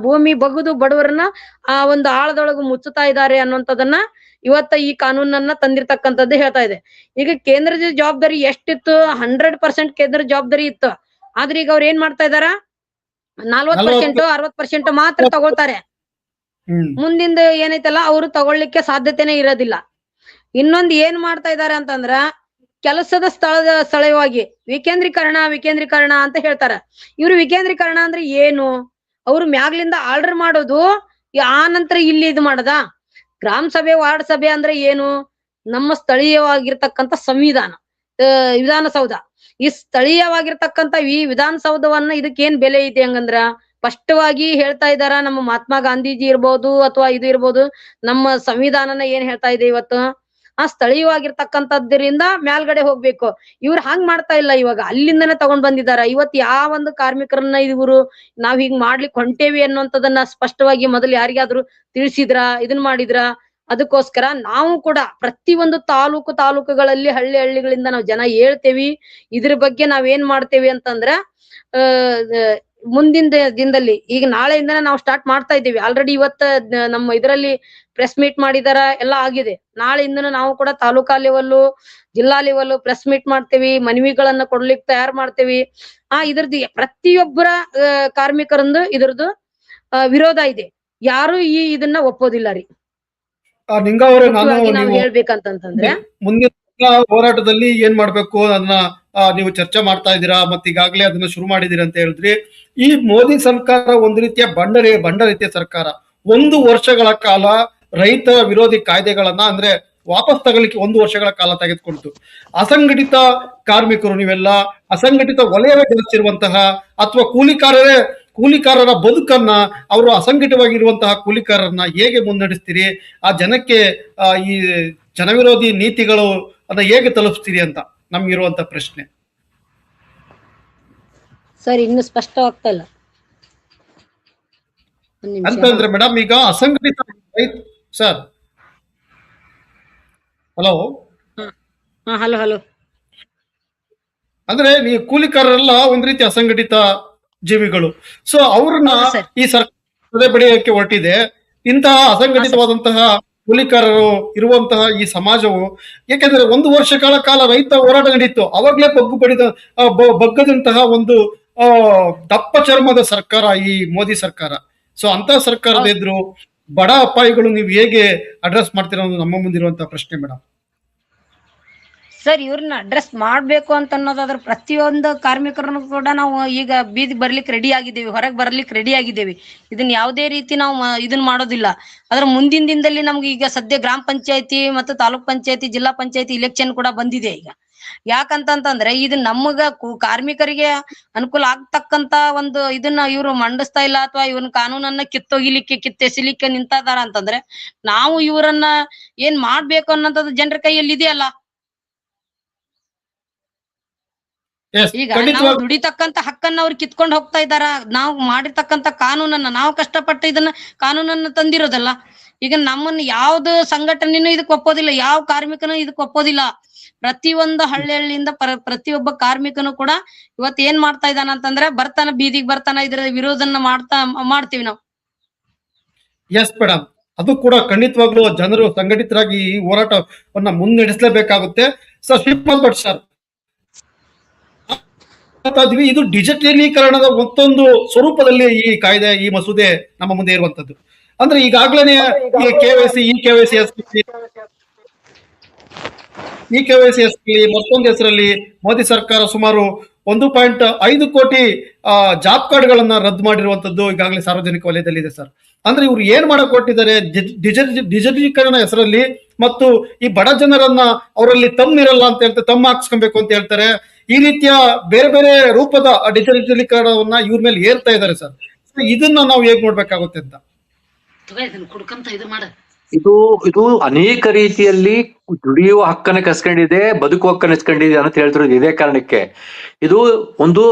ಭೂಮಿ ಬಗುದು ಬಡವರನ್ನ ಆ ಒಂದು ಆಳದೊಳಗು ಮುಚ್ಚುತ್ತಾ ಇದ್ದಾರೆ ಅನ್ನುವಂಥದ್ದನ್ನ ಇವತ್ತ ಈ ಕಾನೂನನ್ನ ತಂದಿರ್ತಕ್ಕಂಥದ್ದು ಹೇಳ್ತಾ ಇದೆ. ಈಗ ಕೇಂದ್ರದ ಜವಾಬ್ದಾರಿ ಎಷ್ಟಿತ್ತು? 100% ಕೇಂದ್ರ ಜವಾಬ್ದಾರಿ ಇತ್ತು. ಆದ್ರೆ ಈಗ ಅವ್ರು ಏನ್ ಮಾಡ್ತಾ ಇದಾರ, 40% 60% ಮಾತ್ರ ತಗೊಳ್ತಾರೆ. ಮುಂದಿಂದ ಏನೈತಲ್ಲ ಅವ್ರು ತಗೊಳ್ಳಿಕ್ಕೆ ಸಾಧ್ಯತೆನೇ ಇರೋದಿಲ್ಲ. ಇನ್ನೊಂದು ಏನ್ ಮಾಡ್ತಾ ಇದಾರೆ ಅಂತಂದ್ರ ಕೆಲಸದ ಸ್ಥಳವಾಗಿ ವಿಕೇಂದ್ರೀಕರಣ ಅಂತ ಹೇಳ್ತಾರ. ಇವ್ರು ವಿಕೇಂದ್ರೀಕರಣ ಅಂದ್ರೆ ಏನು? ಅವ್ರು ಮ್ಯಾಗ್ಲಿಂದ ಆರ್ಡರ್ ಮಾಡೋದು, ಆ ನಂತರ ಇಲ್ಲಿ ಇದು ಮಾಡದ. ಗ್ರಾಮ ಸಭೆ ವಾರ್ಡ್ ಸಭೆ ಅಂದ್ರೆ ಏನು? ನಮ್ಮ ಸ್ಥಳೀಯವಾಗಿರ್ತಕ್ಕಂಥ ಸಂವಿಧಾನ, ವಿಧಾನಸೌಧ ಈ ಸ್ಥಳೀಯವಾಗಿರ್ತಕ್ಕಂತ ಈ ವಿಧಾನಸೌಧವನ್ನ ಇದಕ್ಕೇನ್ ಬೆಲೆ ಇದೆ ಹಂಗಂದ್ರ ಸ್ಪಷ್ಟವಾಗಿ ಹೇಳ್ತಾ ಇದಾರ. ನಮ್ಮ ಮಹಾತ್ಮ ಗಾಂಧೀಜಿ ಇರ್ಬೋದು ಅಥವಾ ಇದು ಇರ್ಬೋದು, ನಮ್ಮ ಸಂವಿಧಾನನ ಏನ್ ಹೇಳ್ತಾ ಇದೆ ಇವತ್ತು, ಆ ಸ್ಥಳೀಯವಾಗಿರ್ತಕ್ಕಂಥದ್ರಿಂದ ಮೇಲ್ಗಡೆ ಹೋಗ್ಬೇಕು. ಇವ್ರು ಹಂಗ್ ಮಾಡ್ತಾ ಇಲ್ಲ. ಇವಾಗ ಅಲ್ಲಿಂದನೇ ತಗೊಂಡ್ ಬಂದಿದಾರ. ಇವತ್ ಯಾವ ಒಂದು ಕಾರ್ಮಿಕರನ್ನ ಇವ್ರು ನಾವ್ ಹಿಂಗ್ ಮಾಡ್ಲಿಕ್ ಹೊಂಟೇವಿ ಅನ್ನುವಂಥದ್ದನ್ನ ಸ್ಪಷ್ಟವಾಗಿ ಮೊದಲು ಯಾರಿಗಾದ್ರೂ ತಿಳಿಸಿದ್ರ, ಇದನ್ ಮಾಡಿದ್ರ? ಅದಕ್ಕೋಸ್ಕರ ನಾವು ಕೂಡ ಪ್ರತಿ ಒಂದು ತಾಲೂಕುಗಳಲ್ಲಿ ಹಳ್ಳಿಗಳಿಂದ ನಾವು ಜನ ಹೇಳ್ತೇವಿ. ಇದ್ರ ಬಗ್ಗೆ ನಾವ್ ಏನ್ ಮಾಡ್ತೇವಿ ಅಂತಂದ್ರ ಮುಂದಿನ ದಿನದಲ್ಲಿ, ಈಗ ನಾಳೆಯಿಂದನೇ ನಾವು ಸ್ಟಾರ್ಟ್ ಮಾಡ್ತಾ ಇದ್ದೀವಿ. ಆಲ್ರೆಡಿ ಇವತ್ತ ನಮ್ಮ ಇದರಲ್ಲಿ ಪ್ರೆಸ್ ಮೀಟ್ ಮಾಡಿದಾರ, ಎಲ್ಲ ಆಗಿದೆ. ನಾಳೆಯಿಂದನೂ ನಾವು ಕೂಡ ತಾಲೂಕಾ ಲೆವೆಲ್, ಜಿಲ್ಲಾ ಲೆವೆಲ್ ಪ್ರೆಸ್ ಮೀಟ್ ಮಾಡ್ತೇವಿ, ಮನವಿಗಳನ್ನ ಕೊಡ್ಲಿಕ್ಕೆ ತಯಾರು ಮಾಡ್ತೇವಿ. ಇದ್ರದ್ದು ಪ್ರತಿಯೊಬ್ಬರ ಕಾರ್ಮಿಕರಂದು ಇದ್ರದ್ದು ವಿರೋಧ ಇದೆ. ಯಾರು ಇದನ್ನ ಒಪ್ಪೋದಿಲ್ಲ ರೀ. ನಿಂಗಾವರೆ, ನಾವ್ ಹೇಳ್ಬೇಕಂತಂದ್ರೆ ಮುಂದಿನ ಹೋರಾಟದಲ್ಲಿ ಏನ್ ಮಾಡ್ಬೇಕು ಅದನ್ನ ನೀವು ಚರ್ಚೆ ಮಾಡ್ತಾ ಇದ್ದೀರಾ, ಮತ್ತೆ ಈಗಾಗಲೇ ಅದನ್ನ ಶುರು ಮಾಡಿದೀರಿ ಅಂತ ಹೇಳಿದ್ರಿ. ಈ ಮೋದಿ ಸರ್ಕಾರ ಒಂದು ರೀತಿಯ ಬಂಡ ರೀತಿಯ ಸರ್ಕಾರ. 1 ವರ್ಷಗಳ ಕಾಲ ರೈತ ವಿರೋಧಿ ಕಾಯ್ದೆಗಳನ್ನ ಅಂದ್ರೆ ವಾಪಸ್ ತಗೊಳ್ಳಿಕ್ಕೆ 1 ವರ್ಷಗಳ ಕಾಲ ತೆಗೆದುಕೊಳ್ತು. ಅಸಂಘಟಿತ ಕಾರ್ಮಿಕರು, ನೀವೆಲ್ಲ ಅಸಂಘಟಿತ ವಲಯವೇ ಗಳಿಸಿರುವಂತಹ ಅಥವಾ ಕೂಲಿಕಾರರ ಬದುಕನ್ನ, ಅವರು ಅಸಂಘಟಿತವಾಗಿರುವಂತಹ ಕೂಲಿಕಾರರನ್ನ ಹೇಗೆ ಮುನ್ನಡೆಸ್ತೀರಿ? ಆ ಜನಕ್ಕೆ ಈ ಜನವಿರೋಧಿ ನೀತಿಗಳು ಅದನ್ನ ಹೇಗೆ ತಲುಪಿಸ್ತೀರಿ ಅಂತ ನಮ್ಗಿರುವಂತ ಪ್ರಶ್ನೆ. ಸರ್, ಇನ್ನು ಸ್ಪಷ್ಟವಾಗ್ತಾ ಇಲ್ಲ. ಅಂತಂದ್ರೆ ಮೇಡಮ್, ಈಗ ಅಸಂಘಟಿತ ಸರ್, ಹಲೋ ಹಲೋ ಅಂದ್ರೆ ನೀವು ಕೂಲಿಕಾರರೆಲ್ಲ ಒಂದ್ ರೀತಿ ಅಸಂಘಟಿತ ಜೀವಿಗಳು. ಸೊ ಅವ್ರನ್ನ ಈ ಸರ್ಕಾರ ಬಡಿಯಕ್ಕೆ ಹೊರಟಿದೆ. ಇಂತಹ ಅಸಂಘಟಿತವಾದಂತಹ ಕೂಲಿಕಾರರು ಇರುವಂತಹ ಈ ಸಮಾಜವು, ಯಾಕೆಂದ್ರೆ 1 ವರ್ಷಗಳ ಕಾಲ ರೈತ ಹೋರಾಟ ನಡೀತು. ಅವಾಗ್ಲೇ ಬಗ್ಗದಂತಹ ಒಂದು ದಪ್ಪ ಚರ್ಮದ ಸರ್ಕಾರ ಈ ಮೋದಿ ಸರ್ಕಾರ. ಸೊ ಅಂತ ಸರ್ಕಾರದ ಎದುರು ಬಡ ಅಪಾಯಿಗಳು ನೀವು ಹೇಗೆ ಅಡ್ರೆಸ್ ಮಾಡ್ತೀರಾ ಅನ್ನೋದು ನಮ್ಮ ಮುಂದಿರುವಂತಹ ಪ್ರಶ್ನೆ ಮೇಡಮ್. ಸರ್, ಇವ್ರನ್ನ ಅಡ್ರೆಸ್ ಮಾಡ್ಬೇಕು ಅಂತ ಅನ್ನೋದಾದ್ರೆ ಪ್ರತಿಯೊಂದು ಕಾರ್ಮಿಕರನ್ನು ಕೂಡ ನಾವು ಈಗ ಬೀದಿಗೆ ಬರ್ಲಿಕ್ಕೆ ರೆಡಿ ಆಗಿದ್ದೇವೆ, ಹೊರಗೆ ಬರ್ಲಿಕ್ಕೆ ರೆಡಿ ಆಗಿದ್ದೇವೆ. ಇದನ್ನ ಯಾವುದೇ ರೀತಿ ನಾವು ಇದನ್ನ ಮಾಡೋದಿಲ್ಲ. ಅದ್ರ ಮುಂದಿನ ದಿನದಲ್ಲಿ ನಮ್ಗೆ ಈಗ ಸದ್ಯ ಗ್ರಾಮ ಪಂಚಾಯತಿ ಮತ್ತು ತಾಲೂಕ್ ಪಂಚಾಯತಿ, ಜಿಲ್ಲಾ ಪಂಚಾಯತಿ ಇಲೆಕ್ಷನ್ ಕೂಡ ಬಂದಿದೆ ಈಗ. ಯಾಕಂತಂದ್ರೆ ಇದು ನಮಗ ಕಾರ್ಮಿಕರಿಗೆ ಅನುಕೂಲ ಆಗ್ತಕ್ಕಂತ ಒಂದು ಇದನ್ನ ಇವ್ರು ಮಂಡಿಸ್ತಾ ಇಲ್ಲ, ಅಥವಾ ಇವನ್ ಕಾನೂನನ್ನ ಕಿತ್ತೆಸಿಲಿಕ್ಕೆ ನಿಂತಾದಾರ ಅಂತಂದ್ರೆ ನಾವು ಇವರನ್ನ ಏನ್ ಮಾಡ್ಬೇಕು ಅನ್ನೋದು ಜನರ ಕೈಯಲ್ಲಿ ಇದೆಯಲ್ಲ. ಈಗ ನಾವು ದುಡಿತಕ್ಕಂತ ಹಕ್ಕನ್ನ ಅವ್ರು ಕಿತ್ಕೊಂಡು ಹೋಗ್ತಾ ಇದಾರ. ನಾವು ಮಾಡಿರ್ತಕ್ಕಂತ ಕಾನೂನನ್ನ, ನಾವು ಕಷ್ಟಪಟ್ಟು ಇದನ್ನ ಕಾನೂನನ್ನ ತಂದಿರೋದಲ್ಲ. ಈಗ ನಮ್ಮನ್ನ ಯಾವ್ದು ಸಂಘಟನೆನೂ ಇದಕ್ ಒಪ್ಪೋದಿಲ್ಲ, ಯಾವ ಕಾರ್ಮಿಕನು ಇದಕ್ ಒಪ್ಪೋದಿಲ್ಲ. ಪ್ರತಿಯೊಂದು ಹಳ್ಳಿಯಿಂದ ಪ್ರತಿಯೊಬ್ಬ ಕಾರ್ಮಿಕನು ಕೂಡ ಇವತ್ ಏನ್ ಮಾಡ್ತಾ ಇದ್ದಾನ ಅಂತಂದ್ರೆ ಬೀದಿಗೆ ಬರ್ತಾನ, ಇದ್ರ ವಿರೋಧನ ಮಾಡ್ತೀವಿ ನಾವು. ಎಸ್ ಮೇಡಮ್, ಅದು ಕೂಡ ಖಂಡಿತವಾಗ್ಲೂ ಜನರು ಸಂಘಟಿತರಾಗಿ ಈ ಹೋರಾಟವನ್ನ ಮುನ್ನಡೆಸಲೇಬೇಕಾಗುತ್ತೆ. ಸರ್, ಶ್ರೀಪಾಲ್ ಭಟ್ ಸರ್, ಇದು ಡಿಜಿಟಲೀಕರಣದ ಮತ್ತೊಂದು ಸ್ವರೂಪದಲ್ಲಿ ಈ ಕಾಯ್ದೆ, ಈ ಮಸೂದೆ ನಮ್ಮ ಮುಂದೆ ಇರುವಂತದ್ದು. ಅಂದ್ರೆ ಈಗಾಗಲೇ KYC, ಈ ಮತ್ತೊಂದು ಹೆಸರಲ್ಲಿ ಮೋದಿ ಸರ್ಕಾರ ಸುಮಾರು 1.5 ಕೋಟಿ ಜಾಬ್ ಕಾರ್ಡ್ಗಳನ್ನ ರದ್ದು ಮಾಡಿರುವಂತದ್ದು ಈಗಾಗಲೇ ಸಾರ್ವಜನಿಕ ವಲಯದಲ್ಲಿ ಇದೆ ಸರ್. ಅಂದ್ರೆ ಇವ್ರು ಏನ್ ಮಾಡಕ್ ಹೊರಟಿದ್ದಾರೆ? ಡಿಜಿಟಲೀಕರಣ ಹೆಸರಲ್ಲಿ ಮತ್ತು ಈ ಬಡ ಜನರನ್ನ ಅವರಲ್ಲಿ ತಮ್ಮಿರಲ್ಲ ಅಂತ ಹೇಳ್ತಾರೆ, ತಮ್ಮ ಹಾಕ್ಸ್ಕೊಬೇಕು ಅಂತ ಹೇಳ್ತಾರೆ. ಈ ರೀತಿಯ ಬೇರೆ ಬೇರೆ ರೂಪದ ಡಿಜಿಟಲೀಕರಣವನ್ನ ಇವ್ರ ಮೇಲೆ ಏರ್ತಾ ಇದ್ದಾರೆ ಸರ್. ಇದನ್ನ ನಾವು ಹೇಗ್ ನೋಡ್ಬೇಕಾಗುತ್ತೆ ಅಂತ. ಇದು ಅನೇಕ ರೀತಿಯಲ್ಲಿ ದುಡಿಯುವ ಹಕ್ಕನ್ನ ಕಸ್ಕೊಂಡಿದೆ, ಬದುಕುವ ಹಕ್ಕನ್ನ ಕಸ್ಕೊಂಡಿದೆ ಅಂತ ಹೇಳ್ತಿರೋದು ಇದೇ ಕಾರಣಕ್ಕೆ. ಇದು ಒಂದು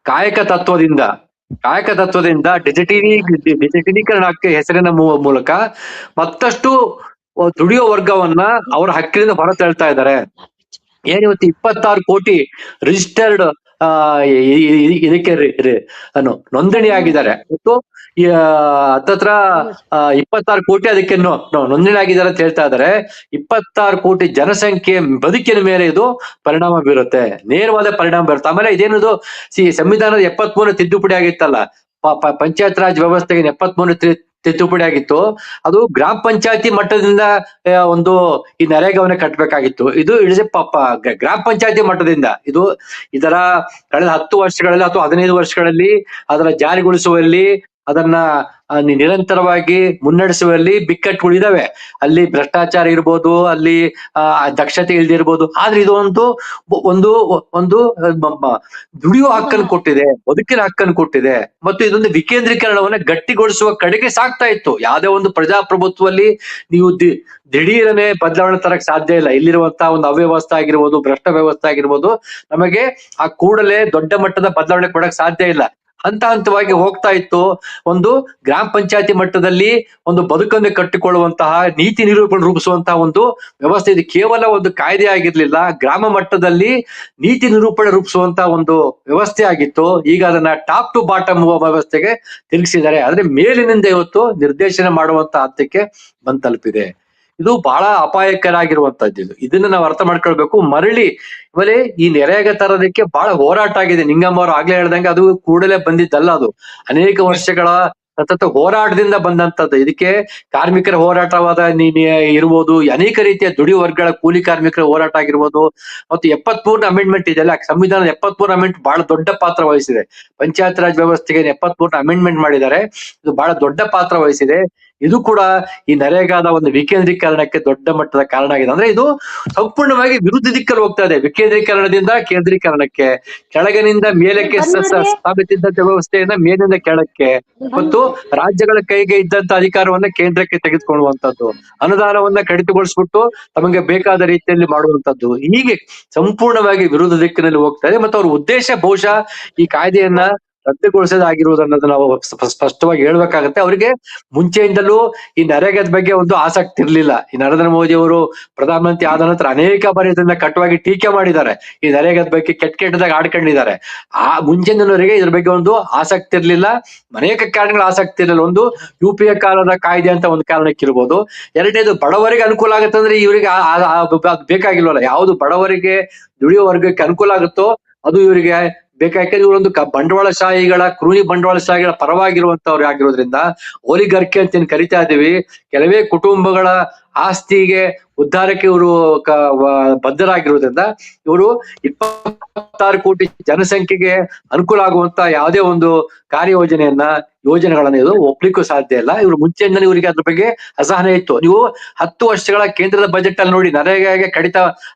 ಕಾಯಕ ತತ್ವದಿಂದ ಡಿಜಿಟಲೀಕರಣಕ್ಕೆ ಹೆಸರಿನ ಮೂಲಕ ಮತ್ತಷ್ಟು ದುಡಿಯುವ ವರ್ಗವನ್ನ ಅವರ ಹಕ್ಕಿನಿಂದ ಹೊರ ತಳ್ತಾ ಇದ್ದಾರೆ. ಏನಿವತ್ತು 26 ಕೋಟಿ ರಿಜಿಸ್ಟರ್ಡ್ ಇದಕ್ಕೆ ನೋಂದಣಿ ಆಗಿದ್ದಾರೆ. ಮತ್ತು ಹತ್ತತ್ರ 26 ಕೋಟಿ ಅದಕ್ಕೆ ನೋಂದಣಿ ಆಗಿದ್ದಾರೆ ಅಂತ ಹೇಳ್ತಾ ಇದ್ದಾರೆ. 26 ಕೋಟಿ ಜನಸಂಖ್ಯೆ ಬದುಕಿನ ಮೇಲೆ ಇದು ಪರಿಣಾಮ ಬೀರುತ್ತೆ, ನೇರವಾದ ಪರಿಣಾಮ ಬೀರುತ್ತೆ. ಆಮೇಲೆ ಇದೇನದು ಸಂವಿಧಾನದ 73 ತಿದ್ದುಪಡಿ ಆಗಿತ್ತಲ್ಲ, ಪಂಚಾಯತ್ ರಾಜ್ ವ್ಯವಸ್ಥೆಗೆ 73 ತಿದ್ದುಪಡಿ ಆಗಿತ್ತು. ಅದು ಗ್ರಾಮ ಪಂಚಾಯತಿ ಮಟ್ಟದಿಂದ ಒಂದು ಈ ನರೇಗಾವನ್ನ ಕಟ್ಟಬೇಕಾಗಿತ್ತು. ಇದು ಇಡೀ ಗ್ರಾಮ ಪಂಚಾಯತಿ ಮಟ್ಟದಿಂದ ಇದರ ಕಳೆದ 10 ವರ್ಷಗಳಲ್ಲಿ ಅಥವಾ 15 ವರ್ಷಗಳಲ್ಲಿ ಅದರ ಜಾರಿಗೊಳಿಸುವಲ್ಲಿ ಅದನ್ನ ನಿರಂತರವಾಗಿ ಮುನ್ನಡೆಸುವಲ್ಲಿ ಬಿಕ್ಕಟ್ಟುಗಳಿದಾವೆ. ಅಲ್ಲಿ ಭ್ರಷ್ಟಾಚಾರ ಇರ್ಬೋದು, ಅಲ್ಲಿ ದಕ್ಷತೆ ಇಲ್ದಿರ್ಬೋದು. ಆದ್ರೆ ಇದು ಒಂದು ಒಂದು ಒಂದು ದುಡಿಯುವ ಹಕ್ಕನ್ನು ಕೊಟ್ಟಿದೆ, ಬದುಕಿನ ಹಕ್ಕನ್ನು ಕೊಟ್ಟಿದೆ, ಮತ್ತು ಇದೊಂದು ವಿಕೇಂದ್ರೀಕರಣವನ್ನ ಗಟ್ಟಿಗೊಳಿಸುವ ಕಡೆಗೆ ಸಾಕ್ತಾ ಇತ್ತು. ಯಾವುದೇ ಒಂದು ಪ್ರಜಾಪ್ರಭುತ್ವದಲ್ಲಿ ನೀವು ದಿಢೀರನೆ ಬದಲಾವಣೆ ತರಕ್ ಸಾಧ್ಯ ಇಲ್ಲ. ಇಲ್ಲಿರುವಂತಹ ಒಂದು ಅವ್ಯವಸ್ಥೆ ಆಗಿರ್ಬೋದು, ಭ್ರಷ್ಟ ವ್ಯವಸ್ಥೆ ಆಗಿರ್ಬೋದು, ನಮಗೆ ಆ ಕೂಡಲೇ ದೊಡ್ಡ ಮಟ್ಟದ ಬದಲಾವಣೆ ಕೊಡಕ್ ಸಾಧ್ಯ ಇಲ್ಲ. ಹಂತ ಹಂತವಾಗಿ ಹೋಗ್ತಾ ಇತ್ತು. ಒಂದು ಗ್ರಾಮ ಪಂಚಾಯತಿ ಮಟ್ಟದಲ್ಲಿ ಒಂದು ಬದುಕನ್ನು ಕಟ್ಟಿಕೊಳ್ಳುವಂತಹ ನೀತಿ ನಿರೂಪಣೆ ರೂಪಿಸುವಂತಹ ಒಂದು ವ್ಯವಸ್ಥೆ. ಇದು ಕೇವಲ ಒಂದು ಕಾಯ್ದೆ ಆಗಿರ್ಲಿಲ್ಲ, ಗ್ರಾಮ ಮಟ್ಟದಲ್ಲಿ ನೀತಿ ನಿರೂಪಣೆ ರೂಪಿಸುವಂತಹ ಒಂದು ವ್ಯವಸ್ಥೆ ಆಗಿತ್ತು. ಈಗ ಅದನ್ನ ಟಾಪ್ ಟು ಬಾಟಮ್ ವ್ಯವಸ್ಥೆಗೆ ತಿರುಗಿಸಿದ್ದಾರೆ. ಆದ್ರೆ ಮೇಲಿನಿಂದ ಇವತ್ತು ನಿರ್ದೇಶನ ಮಾಡುವಂತ ಹಂತಕ್ಕೆ ಬಂದ್ ತಲುಪಿದೆ. ಇದು ಬಹಳ ಅಪಾಯಕರಾಗಿರುವಂತದ್ದು. ಇದನ್ನ ನಾವು ಅರ್ಥ ಮಾಡ್ಕೊಳ್ಬೇಕು. ಮರಳಿ ಆಮೇಲೆ ಈ ನರೇಗಾ ತರೋದಕ್ಕೆ ಬಹಳ ಹೋರಾಟ ಆಗಿದೆ. ನಿಂಗಮ್ಮ ಅವರು ಆಗ್ಲೇ ಹೇಳ್ದಂಗೆ ಅದು ಕೂಡಲೇ ಬಂದಿದ್ದಲ್ಲ, ಅದು ಅನೇಕ ವರ್ಷಗಳ ಸತತ ಹೋರಾಟದಿಂದ ಬಂದಂತದ್ದು. ಇದಕ್ಕೆ ಕಾರ್ಮಿಕರ ಹೋರಾಟವಾದ ಇರ್ಬೋದು, ಅನೇಕ ರೀತಿಯ ದುಡಿಯುವ ವರ್ಗಗಳ ಕೂಲಿ ಕಾರ್ಮಿಕರ ಹೋರಾಟ ಆಗಿರ್ಬೋದು, ಮತ್ತು 73ನೇ ಅಮೆಂಡ್ಮೆಂಟ್ ಇದೆಲ್ಲ, ಸಂವಿಧಾನದ 73 ಅಮೆಂಡ್ಮೆಂಟ್ ಬಹಳ ದೊಡ್ಡ ಪಾತ್ರ ವಹಿಸಿದೆ. ಪಂಚಾಯತ್ ರಾಜ್ ವ್ಯವಸ್ಥೆಗೆ 73ನೇ ಅಮೆಂಡ್ಮೆಂಟ್ ಮಾಡಿದ್ದಾರೆ. ಇದು ಬಹಳ ದೊಡ್ಡ ಪಾತ್ರ ವಹಿಸಿದೆ. ಇದು ಕೂಡ ಈ ನರೇಗಾದ ಒಂದು ವಿಕೇಂದ್ರೀಕರಣಕ್ಕೆ ದೊಡ್ಡ ಮಟ್ಟದ ಕಾರಣ ಆಗಿದೆ. ಅಂದ್ರೆ ಇದು ಸಂಪೂರ್ಣವಾಗಿ ವಿರುದ್ಧ ದಿಕ್ಕಲ್ಲಿ ಹೋಗ್ತಾ ಇದೆ. ವಿಕೇಂದ್ರೀಕರಣದಿಂದ ಕೇಂದ್ರೀಕರಣಕ್ಕೆ, ಕೆಳಗಿನಿಂದ ಮೇಲಕ್ಕೆ ಸ್ಥಾಪಿಸಿದ್ದಂತ ವ್ಯವಸ್ಥೆಯಿಂದ ಮೇಲಿಂದ ಕೆಳಕ್ಕೆ, ಮತ್ತು ರಾಜ್ಯಗಳ ಕೈಗೆ ಇದ್ದಂತ ಅಧಿಕಾರವನ್ನ ಕೇಂದ್ರಕ್ಕೆ ತೆಗೆದುಕೊಳ್ಳುವಂತದ್ದು, ಅನುದಾನವನ್ನ ಕಡಿತಗೊಳಿಸ್ಬಿಟ್ಟು ತಮಗೆ ಬೇಕಾದ ರೀತಿಯಲ್ಲಿ ಮಾಡುವಂತದ್ದು, ಹೀಗೆ ಸಂಪೂರ್ಣವಾಗಿ ವಿರುದ್ಧ ದಿಕ್ಕಿನಲ್ಲಿ ಹೋಗ್ತಾ ಇದೆ. ಮತ್ತು ಅವ್ರ ಉದ್ದೇಶ ಬಹುಶಃ ಈ ಕಾಯ್ದೆಯನ್ನ ರದ್ದುಗೊಳಿಸೋದಾಗಿರುವುದನ್ನೋದು ನಾವು ಸ್ಪಷ್ಟವಾಗಿ ಹೇಳ್ಬೇಕಾಗತ್ತೆ. ಅವರಿಗೆ ಮುಂಚೆಯಿಂದಲೂ ಈ ನರೇಗಾದ ಬಗ್ಗೆ ಒಂದು ಆಸಕ್ತಿ ಇರ್ಲಿಲ್ಲ. ಈ ನರೇಂದ್ರ ಮೋದಿ ಅವರು ಪ್ರಧಾನಮಂತ್ರಿ ಆದ ನಂತರ ಅನೇಕ ಬಾರಿ ಇದನ್ನ ಕಟ್ಟುವಾಗಿ ಟೀಕೆ ಮಾಡಿದ್ದಾರೆ. ಈ ನರೇಗಾದ ಬಗ್ಗೆ ಕೆಟ್ಟದಾಗ ಆಡ್ಕೊಂಡಿದ್ದಾರೆ. ಆ ಮುಂಚಿನವರೆಗೆ ಇದ್ರ ಬಗ್ಗೆ ಒಂದು ಆಸಕ್ತಿ ಇರ್ಲಿಲ್ಲ, ಅನೇಕ ಕಾರಣಗಳ ಆಸಕ್ತಿ ಇರಲಿಲ್ಲ. ಒಂದು UPA ಕಾಲದ ಕಾಯ್ದೆ ಅಂತ ಒಂದು ಕಾರಣಕ್ಕಿರ್ಬೋದು. ಎರಡನೇದು ಬಡವರಿಗೆ ಅನುಕೂಲ ಆಗುತ್ತೆ ಅಂದ್ರೆ ಇವರಿಗೆ ಬೇಕಾಗಿಲ್ವಲ್ಲ. ಯಾವುದು ಬಡವರಿಗೆ, ದುಡಿಯುವ ವರ್ಗಕ್ಕೆ ಅನುಕೂಲ ಆಗುತ್ತೋ ಅದು ಇವರಿಗೆ ಬೇಕಾದ್ರೆ ಇವರೊಂದು ಬಂಡವಾಳಶಾಹಿಗಳ, ಕ್ರೂನಿ ಬಂಡವಾಳಶಾಹಿಗಳ ಪರವಾಗಿರುವಂತವ್ರು ಆಗಿರೋದ್ರಿಂದ ಓಲಿಗರ್ಕಿ ಅಂತ ಏನ್ ಕರಿತಾ ಇದೀವಿ, ಕೆಲವೇ ಕುಟುಂಬಗಳ ಆಸ್ತಿಗೆ ಉದ್ಧಾರಕ್ಕೆ ಇವರು ಬದ್ಧರಾಗಿರೋದ್ರಿಂದ ಇವರು 26 ಕೋಟಿ ಜನಸಂಖ್ಯೆಗೆ ಅನುಕೂಲ ಆಗುವಂತ ಯಾವುದೇ ಒಂದು ಯೋಜನೆಗಳನ್ನ ಇದು ಒಪ್ಲಿಕ್ಕೂ ಸಾಧ್ಯ ಇಲ್ಲ. ಇವರು ಮುಂಚೆಯಿಂದ ಇವರಿಗೆ ಅದ್ರ ಬಗ್ಗೆ ಅಸಹನೆ ಇತ್ತು. ನೀವು 10 ವರ್ಷಗಳ ಕೇಂದ್ರದ ಬಜೆಟ್ ಅಲ್ಲಿ ನೋಡಿ, ನರೇಗಾಗೆ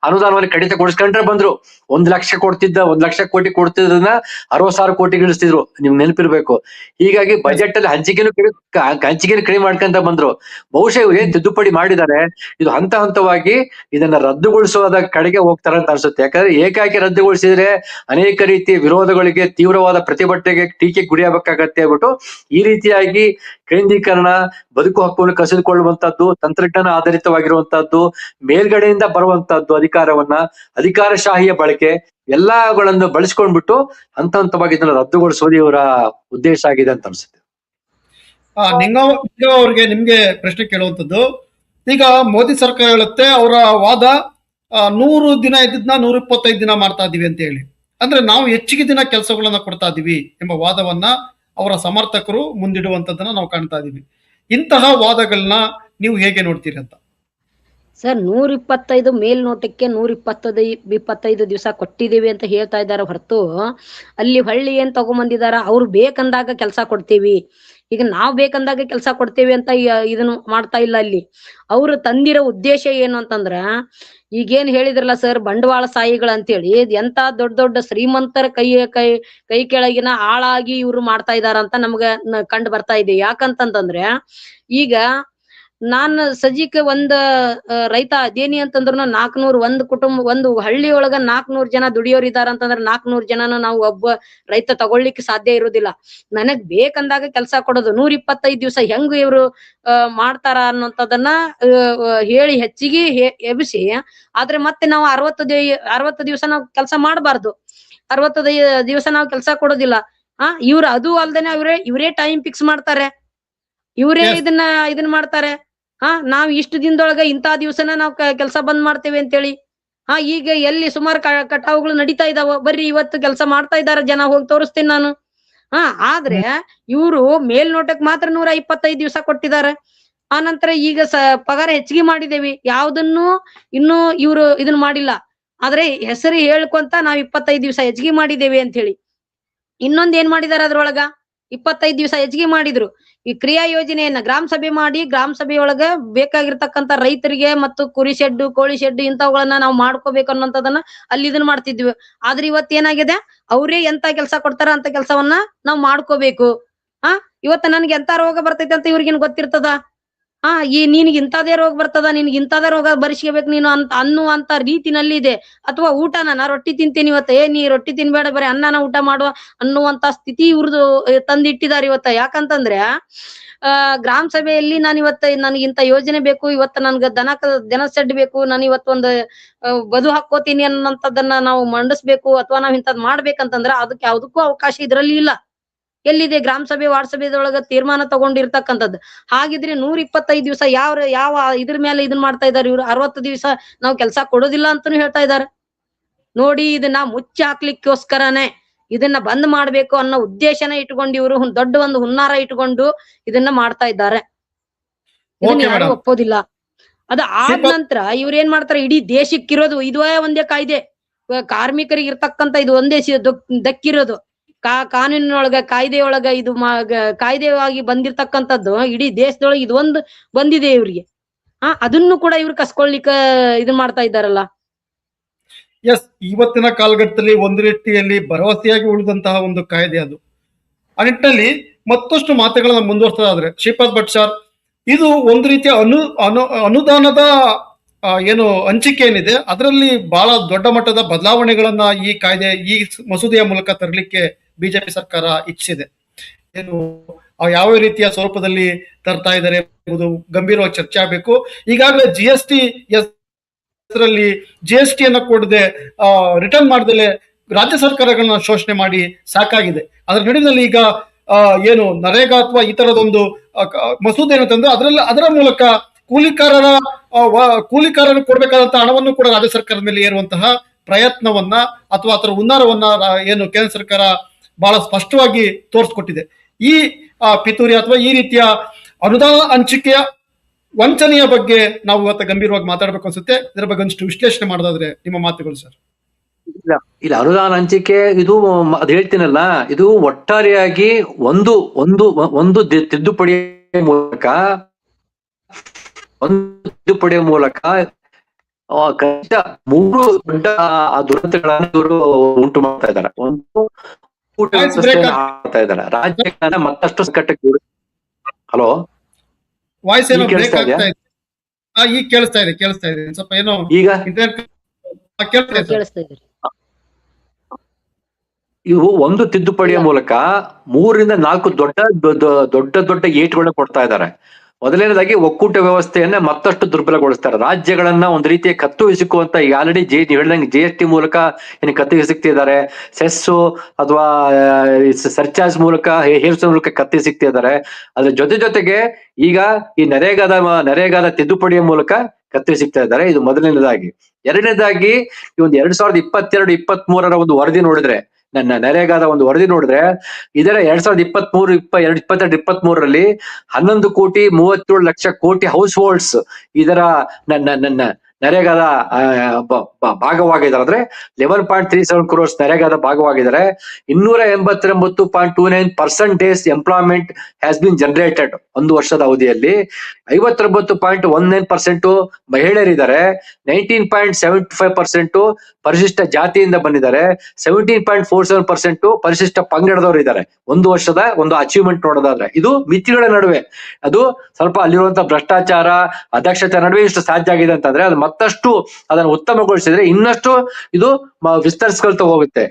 ಅನುದಾನವನ್ನು ಕಡಿತಗೊಳಿಸ್ಕೊಂಡ್ರೆ ಬಂದ್ರು. 1 ಲಕ್ಷ ಕೋಟಿ ಕೊಡ್ತಿದ್ದನ್ನ 60,000 ಕೋಟಿಗೆ ಇಳಿಸ್ತಿದ್ರು. ನಿಮ್ಗೆ ನೆನಪಿರ್ಬೇಕು. ಹೀಗಾಗಿ ಬಜೆಟ್ ಅಲ್ಲಿ ಹಂಚಿಕೆನು ಕಡಿಮೆ ಮಾಡ್ಕೊಂತ ಬಂದ್ರು. ಬಹುಶಃ ಇವ್ರು ಏನ್ ತಿದ್ದುಪಡಿ ಮಾಡಿದ್ದಾರೆ, ಇದು ಹಂತ ಹಂತವಾಗಿ ಇದನ್ನ ರದ್ದುಗೊಳಿಸೋದ ಕಡೆಗೆ ಹೋಗ್ತಾರೆ ಅಂತ ಅನ್ಸುತ್ತೆ. ಯಾಕಂದ್ರೆ ಏಕಾಏಕಿ ರದ್ದುಗೊಳಿಸಿದ್ರೆ ಅನೇಕ ರೀತಿಯ ವಿರೋಧಗಳಿಗೆ, ತೀವ್ರವಾದ ಪ್ರತಿಭಟನೆಗೆ, ಟೀಕೆ ಗುರಿಯಾಗಬೇಕಾಗತ್ತೆ ಆಗ್ಬಿಟ್ಟು ಈ ರೀತಿಯಾಗಿ ಕೇಂದ್ರೀಕರಣ, ಬದುಕು ಹಕ್ಕನ್ನು ಕಸಿದುಕೊಳ್ಳುವಂತದ್ದು, ತಂತ್ರಜ್ಞಾನ ಆಧಾರಿತವಾಗಿರುವಂತದ್ದು, ಮೇಲ್ಗಡೆಯಿಂದ ಬರುವಂತದ್ದು ಅಧಿಕಾರವನ್ನ, ಅಧಿಕಾರಶಾಹಿಯ ಬಳಕೆ ಎಲ್ಲಗಳನ್ನು ಬಳಸ್ಕೊಂಡ್ಬಿಟ್ಟು ಹಂತ ಹಂತವಾಗಿ ಇದನ್ನ ರದ್ದುಗೊಳಿಸೋದು ಇವರ ಉದ್ದೇಶ ಆಗಿದೆ ಅಂತ ಅನ್ಸುತ್ತೆ. ನಿಂಗವ್ವ ಅವ್ರಿಗೆ ನಿಮ್ಗೆ ಪ್ರಶ್ನೆ ಕೇಳುವಂಥದ್ದು, ಈಗ ಮೋದಿ ಸರ್ಕಾರ ಹೇಳುತ್ತೆ ಅವರ ವಾದ 100 ದಿನ ಇದ್ದಿದ್ನ 125 ದಿನ ಮಾಡ್ತಾ ಇದೀವಿ ಅಂತ ಹೇಳಿ, ಅಂದ್ರೆ ನಾವು ಹೆಚ್ಚಿಗೆ ದಿನ ಕೆಲಸಗಳನ್ನ ಕೊಡ್ತಾ ಇದೀವಿ ಎಂಬ ವಾದವನ್ನ ಅವರ ಸಮರ್ಥಕರು ಮುಂದಿಡುವಂತದ್ದನ್ನ ನಾವು ಕಾಣ್ತಾ ಇದೀವಿ. ಇಂತಹ ವಾದಗಳನ್ನ ನೀವು ಹೇಗೆ ನೋಡ್ತೀರಿ ಅಂತ? ಸರ್, 125 ಮೇಲ್ನೋಟಕ್ಕೆ 125 ದಿವಸ ಕೊಟ್ಟಿದ್ದೀವಿ ಅಂತ ಹೇಳ್ತಾ ಇದ್ದಾರೆ ಹೊರತು ಅಲ್ಲಿ ಹೊಳ್ಳಿ ಏನ್ ತಗೊಂಬಂದಿದಾರ, ಅವ್ರು ಬೇಕಂದಾಗ ಕೆಲಸ ಕೊಡ್ತೀವಿ, ಈಗ ನಾವ್ ಬೇಕಂದಾಗ ಕೆಲಸ ಕೊಡ್ತೇವಿ ಅಂತ ಇದನ್ನು ಮಾಡ್ತಾ ಇಲ್ಲ. ಅಲ್ಲಿ ಅವ್ರು ತಂದಿರೋ ಉದ್ದೇಶ ಏನು ಅಂತಂದ್ರ, ಈಗೇನ್ ಹೇಳಿದ್ರಲ್ಲ ಸರ್, ಬಂಡವಾಳ ಸಾಯಿಗಳು ಅಂತೇಳಿ, ಎಂತ ದೊಡ್ಡ ದೊಡ್ಡ ಶ್ರೀಮಂತರ ಕೈ ಕೆಳಗಿನ ಆಳಾಗಿ ಇವ್ರು ಮಾಡ್ತಾ ಇದಾರಂತ ನಮ್ಗ ಕಂಡು ಬರ್ತಾ ಇದೆ. ಯಾಕಂತಂದ್ರೆ ಈಗ ನಾನ್ ಸಜಿಕ್ ಒಂದ್ ರೈತ ಅದೇನಿ ಅಂತಂದ್ರು 400 ಒಂದ್ ಕುಟುಂಬ, ಒಂದು ಹಳ್ಳಿ ಒಳಗ 400 ಜನ ದುಡಿಯೋರ್ ಇದಾರ ಅಂತಂದ್ರ 400 ಜನನ ನಾವು ಒಬ್ಬ ರೈತ ತಗೊಳ್ಲಿಕ್ಕೆ ಸಾಧ್ಯ ಇರುದಿಲ್ಲ. ನನಗ್ ಬೇಕಂದಾಗ ಕೆಲ್ಸ ಕೊಡೋದು 125 ದಿವಸ ಹೆಂಗ್ ಇವ್ರು ಮಾಡ್ತಾರ ಅನ್ನೋಂಥದನ್ನ ಹೇಳಿ ಹೆಚ್ಚಿಗೆ ಎಬ್ಸಿ, ಆದ್ರೆ ಮತ್ತೆ ನಾವು 60 ದಿವಸ ನಾವು ಕೆಲ್ಸ ಮಾಡಬಾರ್ದು, 60 ದಿವಸ ನಾವು ಕೆಲ್ಸ ಕೊಡೋದಿಲ್ಲ. ಇವ್ರು ಅದು ಅಲ್ದೇನೆ ಇವರೇ ಟೈಮ್ ಫಿಕ್ಸ್ ಮಾಡ್ತಾರೆ, ಇವರೇ ಇದನ್ನ ಮಾಡ್ತಾರೆ. ನಾವ್ ಇಷ್ಟು ದಿನದೊಳಗ ಇಂತ ದಿವಸನ ನಾವ್ ಕೆಲ್ಸ ಬಂದ್ ಮಾಡ್ತೇವೆ ಅಂತೇಳಿ. ಈಗ ಎಲ್ಲಿ ಸುಮಾರು ಕಟಾವುಗಳು ನಡೀತಾ ಇದಾವ, ಬರ್ರಿ ಇವತ್ತು ಕೆಲ್ಸ ಮಾಡ್ತಾ ಇದಾರ ಜನ, ಹೋಗಿ ತೋರಿಸ್ತೀನಿ ನಾನು. ಆದ್ರೆ ಇವ್ರು ಮೇಲ್ನೋಟಕ್ ಮಾತ್ರ 125 ದಿವಸ ಕೊಟ್ಟಿದ್ದಾರೆ. ಆ ನಂತರ ಈಗ ಪಗಾರ ಹೆಚ್ಚಿಗೆ ಮಾಡಿದೇವಿ, ಯಾವ್ದನ್ನು ಇನ್ನು ಇವ್ರು ಇದನ್ನ ಮಾಡಿಲ್ಲ. ಆದ್ರೆ ಹೆಸರು ಹೇಳ್ಕೊಂತ ನಾವ್ 25 ದಿವಸ ಹೆಚ್ಚಿಗೆ ಮಾಡಿದೇವಿ ಅಂತ ಹೇಳಿ ಇನ್ನೊಂದ್ ಏನ್ ಮಾಡಿದಾರ ಅದ್ರೊಳಗ, 25 ದಿವಸ ಹೆಚ್ಚಿಗೆ ಮಾಡಿದ್ರು. ಈ ಕ್ರಿಯಾ ಯೋಜನೆಯನ್ನ ಗ್ರಾಮ ಸಭೆ ಮಾಡಿ, ಗ್ರಾಮ ಸಭೆಯೊಳಗ ಬೇಕಾಗಿರ್ತಕ್ಕಂತ ರೈತರಿಗೆ ಮತ್ತು ಕುರಿ ಶೆಡ್, ಕೋಳಿ ಶೆಡ್ ಇಂಥವುಗಳನ್ನ ನಾವು ಮಾಡ್ಕೋಬೇಕು ಅನ್ನೋಂಥದನ್ನ ಅಲ್ಲಿ ಇದನ್ನ ಮಾಡ್ತಿದ್ವಿ. ಆದ್ರೆ ಇವತ್ತು ಏನಾಗಿದೆ, ಅವ್ರೇ ಎಂತ ಕೆಲಸ ಕೊಡ್ತಾರ ಅಂತ ಕೆಲಸವನ್ನ ನಾವ್ ಮಾಡ್ಕೋಬೇಕು. ಇವತ್ತ ನನ್ಗೆ ಎಂತ ರೋಗ ಬರ್ತೈತೆ ಅಂತ ಇವ್ರಿಗೇನ್ ಗೊತ್ತಿರ್ತದ? ನಿನಗೆ ಇಂಥದೇ ರೋಗ ಬರ್ತದ, ನಿನ್ಗೆ ಇಂಥದೇ ರೋಗ ಬರಿಸ್ಕೋಬೇಕು ನೀನು ಅಂತ ಅನ್ನುವಂತ ರೀತಿನಲ್ಲಿ ಇದೆ. ಅಥವಾ ಊಟನ ನಾ ರೊಟ್ಟಿ ತಿಂತೀನಿ ಇವತ್ತ, ನೀ ರೊಟ್ಟಿ ತಿನ್ಬೇಡ ಬರೀ ಅನ್ನನ ಊಟ ಮಾಡುವ ಅನ್ನುವಂತ ಸ್ಥಿತಿ ಇವ್ರದು ತಂದಿಟ್ಟಿದ್ದಾರೆ ಇವತ್ತ. ಯಾಕಂತಂದ್ರೆ ಗ್ರಾಮ ಸಭೆಯಲ್ಲಿ ನಾನು ಇವತ್ತ ನನ್ಗಿಂತ ಯೋಜನೆ ಬೇಕು, ಇವತ್ತ ನನ್ಗ ದನ ಸೆಡ್ ಬೇಕು, ನಾನು ಇವತ್ತೊಂದು ಬದು ಹಾಕೋತೀನಿ ಅನ್ನೋಂಥದ್ದನ್ನ ನಾವು ಮಂಡಿಸ್ಬೇಕು, ಅಥವಾ ನಾವ್ ಇಂಥದ್ ಮಾಡ್ಬೇಕಂತಂದ್ರ ಅದಕ್ಕೆ ಯಾವ್ದಕ್ಕೂ ಅವಕಾಶ ಇದ್ರಲ್ಲಿ ಇಲ್ಲ. ಎಲ್ಲಿದೆ ಗ್ರಾಮ ಸಭೆ ವಾರ್ಡ್ ಸಭೆದೊಳಗ ತೀರ್ಮಾನ ತಗೊಂಡಿರ್ತಕ್ಕಂಥದ್ದು? ಹಾಗಿದ್ರೆ 125 ದಿವಸ ಯಾವ ಇದ್ರ ಮೇಲೆ ಇದನ್ ಮಾಡ್ತಾ ಇದಾರೆ ಇವ್ರು? 60 ದಿವಸ ನಾವು ಕೆಲ್ಸ ಕೊಡೋದಿಲ್ಲ ಅಂತಾನು ಹೇಳ್ತಾ ಇದಾರೆ. ನೋಡಿ, ಇದನ್ನ ಮುಚ್ಚಿ ಹಾಕ್ಲಿಕ್ಕೋಸ್ಕರನೇ ಇದನ್ನ ಬಂದ್ ಮಾಡ್ಬೇಕು ಅನ್ನೋ ಉದ್ದೇಶನ ಇಟ್ಕೊಂಡು ಇವರು ದೊಡ್ಡ ಒಂದು ಹುನ್ನಾರ ಇಟ್ಕೊಂಡು ಇದನ್ನ ಮಾಡ್ತಾ ಇದ್ದಾರೆ. ಇದನ್ನ ಯಾರು ಒಪ್ಪೋದಿಲ್ಲ. ಅದು ಆದ ನಂತರ ಇವ್ರ ಏನ್ ಮಾಡ್ತಾರೆ, ಇಡೀ ದೇಶಕ್ಕಿರೋದು ಇದೇ ಒಂದೇ ಕಾಯ್ದೆ, ಕಾರ್ಮಿಕರಿಗೆ ಇರ್ತಕ್ಕಂತ ಇದು ಒಂದೇ ದಕ್ಕಿರೋದು ಕಾನೂನಿನೊಳಗ, ಕಾಯ್ದೆಯೊಳಗ ಇದು ಕಾಯ್ದೆಯಾಗಿ ಬಂದಿರ್ತಕ್ಕಂಥದ್ದು ಇಡೀ ದೇಶದೊಳಗೆ ಇದು ಒಂದು ಬಂದಿದೆ ಇವ್ರಿಗೆ. ಅದನ್ನು ಕೂಡ ಇವ್ರು ಕಸ್ಕೊಳ್ಲಿಕ್ಕೆ ಇದನ್ ಮಾಡ್ತಾ ಇದ್ದಾರಲ್ಲ. ಎಸ್, ಇವತ್ತಿನ ಕಾಲಘಟ್ಟದಲ್ಲಿ ಒಂದು ರೀತಿಯಲ್ಲಿ ಭರವಸೆಯಾಗಿ ಉಳಿದಂತಹ ಒಂದು ಕಾಯ್ದೆ ಅದು. ಆ ನಿಟ್ಟಿನಲ್ಲಿ ಮತ್ತಷ್ಟು ಮಾತುಗಳನ್ನ ಮುಂದುವರ್ಸೋದಾದ್ರೆ, ಶ್ರೀಪಾದ್ ಭಟ್ ಸರ್, ಇದು ಒಂದು ರೀತಿಯ ಅನುದಾನದ ಏನು ಹಂಚಿಕೆ ಏನಿದೆ ಅದರಲ್ಲಿ ಬಹಳ ದೊಡ್ಡ ಮಟ್ಟದ ಬದಲಾವಣೆಗಳನ್ನ ಈ ಕಾಯ್ದೆ, ಈ ಮಸೂದೆಯ ಮೂಲಕ ತರಲಿಕ್ಕೆ ಬಿಜೆಪಿ ಸರ್ಕಾರ ಇಚ್ಛಿಸಿದೆ. ಏನು ಯಾವ ರೀತಿಯ ಸ್ವರೂಪದಲ್ಲಿ ತರ್ತಾ ಇದ್ದಾರೆ ಎಂಬುದು ಗಂಭೀರವಾಗಿ ಚರ್ಚೆ ಆಗಬೇಕು. ಈಗಾಗಲೇ GST ಹೆಸರಲ್ಲಿ GST ಅನ್ನ ಕೊಡದೆ, ರಿಟರ್ನ್ ಮಾಡದಲೆ ರಾಜ್ಯ ಸರ್ಕಾರಗಳನ್ನ ಶೋಷಣೆ ಮಾಡಿ ಸಾಕಾಗಿದೆ. ಅದರ ನಡುವಿನಲ್ಲಿ ಈಗ ಏನು ನರೇಗಾ ಅಥವಾ ಈ ತರದೊಂದು ಮಸೂದೆಯನ್ನು ತಂದು ಅದರ ಮೂಲಕ ಕೂಲಿಕಾರರು ಕೊಡ್ಬೇಕಾದಂತ ಹಣವನ್ನು ಕೂಡ ರಾಜ್ಯ ಸರ್ಕಾರದ ಮೇಲೆ ಏರುವಂತಹ ಪ್ರಯತ್ನವನ್ನ ಅಥವಾ ಅದರ ಹುನ್ನಾರವನ್ನ ಏನು ಕೇಂದ್ರ ಸರ್ಕಾರ ಬಹಳ ಸ್ಪಷ್ಟವಾಗಿ ತೋರಿಸ್ಕೊಟ್ಟಿದೆ. ಈ ಪಿತೂರಿ ಅಥವಾ ಈ ರೀತಿಯ ಅನುದಾನ ಹಂಚಿಕೆಯ ವಂಚನೆಯ ಬಗ್ಗೆ ನಾವು ಇವತ್ತು ಗಂಭೀರವಾಗಿ ಮಾತಾಡ್ಬೇಕು ಅನ್ಸುತ್ತೆ. ಇದರ ಬಗ್ಗೆ ಒಂದಿಷ್ಟು ವಿಶ್ಲೇಷಣೆ ಮಾಡೋದಾದ್ರೆ ನಿಮ್ಮ ಮಾತುಗಳು ಸರ್. ಇಲ್ಲ, ಅನುದಾನ ಹಂಚಿಕೆ ಇದು ಅದ್ ಹೇಳ್ತೀನಲ್ಲ, ಇದು ಒಟ್ಟಾರೆಯಾಗಿ ಒಂದು ತಿದ್ದುಪಡಿಯ ಮೂಲಕ ಕನಿಷ್ಠ 3 ದೊಡ್ಡ ದುರಂತಗಳನ್ನು ಇವರು ಉಂಟು ಮಾಡ್ತಾ ಇದ್ದಾರೆ. ಒಂದು ಮಾಡ್ತಾ ಇದ್ದಾರೆ, ರಾಜ್ಯಗಳನ್ನ ಮತ್ತಷ್ಟು ಸಂಕಟಕ್ಕೆ. ಹಲೋ, ವಾಯ್ಸ್ ಏನೋ ಬ್ರೇಕ್ ಆಗ್ತಾ ಇದೆ. ಈಗ ಕೇಳಿಸ್ತಾ ಇದೆ ಸ್ವಲ್ಪ ಏನೋ ಈಗ ಕೇಳಿಸ್ತಾ ಇದೆ. ಇವು ಒಂದು ತಿದ್ದುಪಡಿಯ ಮೂಲಕ 3 ರಿಂದ 4 ದೊಡ್ಡ ಏಟುಗಳನ್ನ ಕೊಡ್ತಾ ಇದ್ದಾರೆ. ಮೊದಲನೇದಾಗಿ ಒಕ್ಕೂಟ ವ್ಯವಸ್ಥೆಯನ್ನ ಮತ್ತಷ್ಟು ದುರ್ಬಲಗೊಳಿಸ್ತಾರೆ. ರಾಜ್ಯಗಳನ್ನ ಒಂದು ರೀತಿಯ ಕತ್ತು ಹಿಸುಕುವಂತ, ಈಗ ಆಲ್ರೆಡಿ ಹೇಳ್ದಂಗೆ GST ಮೂಲಕ ಏನು ಕತ್ತು ಹಿಸುಕ್ತಿದ್ದಾರೆ, ಸೆಸ್ಸು ಅಥವಾ ಸರ್ಚಾರ್ಜ್ ಮೂಲಕ ಹೇರಿಸೋ ಮೂಲಕ ಕತ್ತು ಹಿಸುಕ್ತಿದ್ದಾರೆ. ಅದ್ರ ಜೊತೆಗೆ ಈಗ ಈ ನರೇಗಾದ ತಿದ್ದುಪಡಿಯ ಮೂಲಕ ಕತ್ತು ಹಿಸುಕ್ತಾ ಇದ್ದಾರೆ. ಇದು ಮೊದಲನೇದಾಗಿ. ಎರಡನೇದಾಗಿ ಈ ಒಂದು 2022-23 ಒಂದು ವರದಿ ನೋಡಿದ್ರೆ, ನನ್ನ ನರೇಗಾದ ಒಂದು ವರದಿ ನೋಡಿದ್ರೆ, ಇದರ 2023-22-23 11,37,00,00,000 ಹೌಸ್ ಹೋಲ್ಡ್ಸ್ ಇದರ ನನ್ನ ನರೇಗಾದ ಭಾಗವಾಗಿದ್ದಾರೆ. ಅಂದ್ರೆ 11.37 crores ನರೇಗಾದ ಭಾಗವಾಗಿದ್ದಾರೆ. 289.29% days employment has been generated ಒಂದು ವರ್ಷದ ಅವಧಿಯಲ್ಲಿ. 59.19% ಮಹಿಳೆಯರಿದ್ದಾರೆ. 19.75% ಪರಿಶಿಷ್ಟ ಜಾತಿಯಿಂದ ಬಂದಿದ್ದಾರೆ. 17.47% ಪರಿಶಿಷ್ಟ ಪಂಗಡದವರು ಇದ್ದಾರೆ. ಒಂದು ವರ್ಷದ ಒಂದು ಅಚೀವ್ಮೆಂಟ್ ನೋಡೋದಾದ್ರೆ, ಇದು ಮಿತಿಗಳ ನಡುವೆ, ಅದು ಸ್ವಲ್ಪ ಅಲ್ಲಿರುವಂತಹ ಭ್ರಷ್ಟಾಚಾರ, ಅದಕ್ಷತೆ ನಡುವೆ ಇಷ್ಟು ಸಾಧ್ಯ ಆಗಿದೆ ಅಂತಂದ್ರೆ, ಅದು ಮತ್ತಷ್ಟು ಅದನ್ನು ಉತ್ತಮಗೊಳಿಸಿದ್ರೆ ಇನ್ನಷ್ಟು ಇದು ವಿಸ್ತರಿಸ್ಕೊಳ್ತಾ ಹೋಗುತ್ತೆ.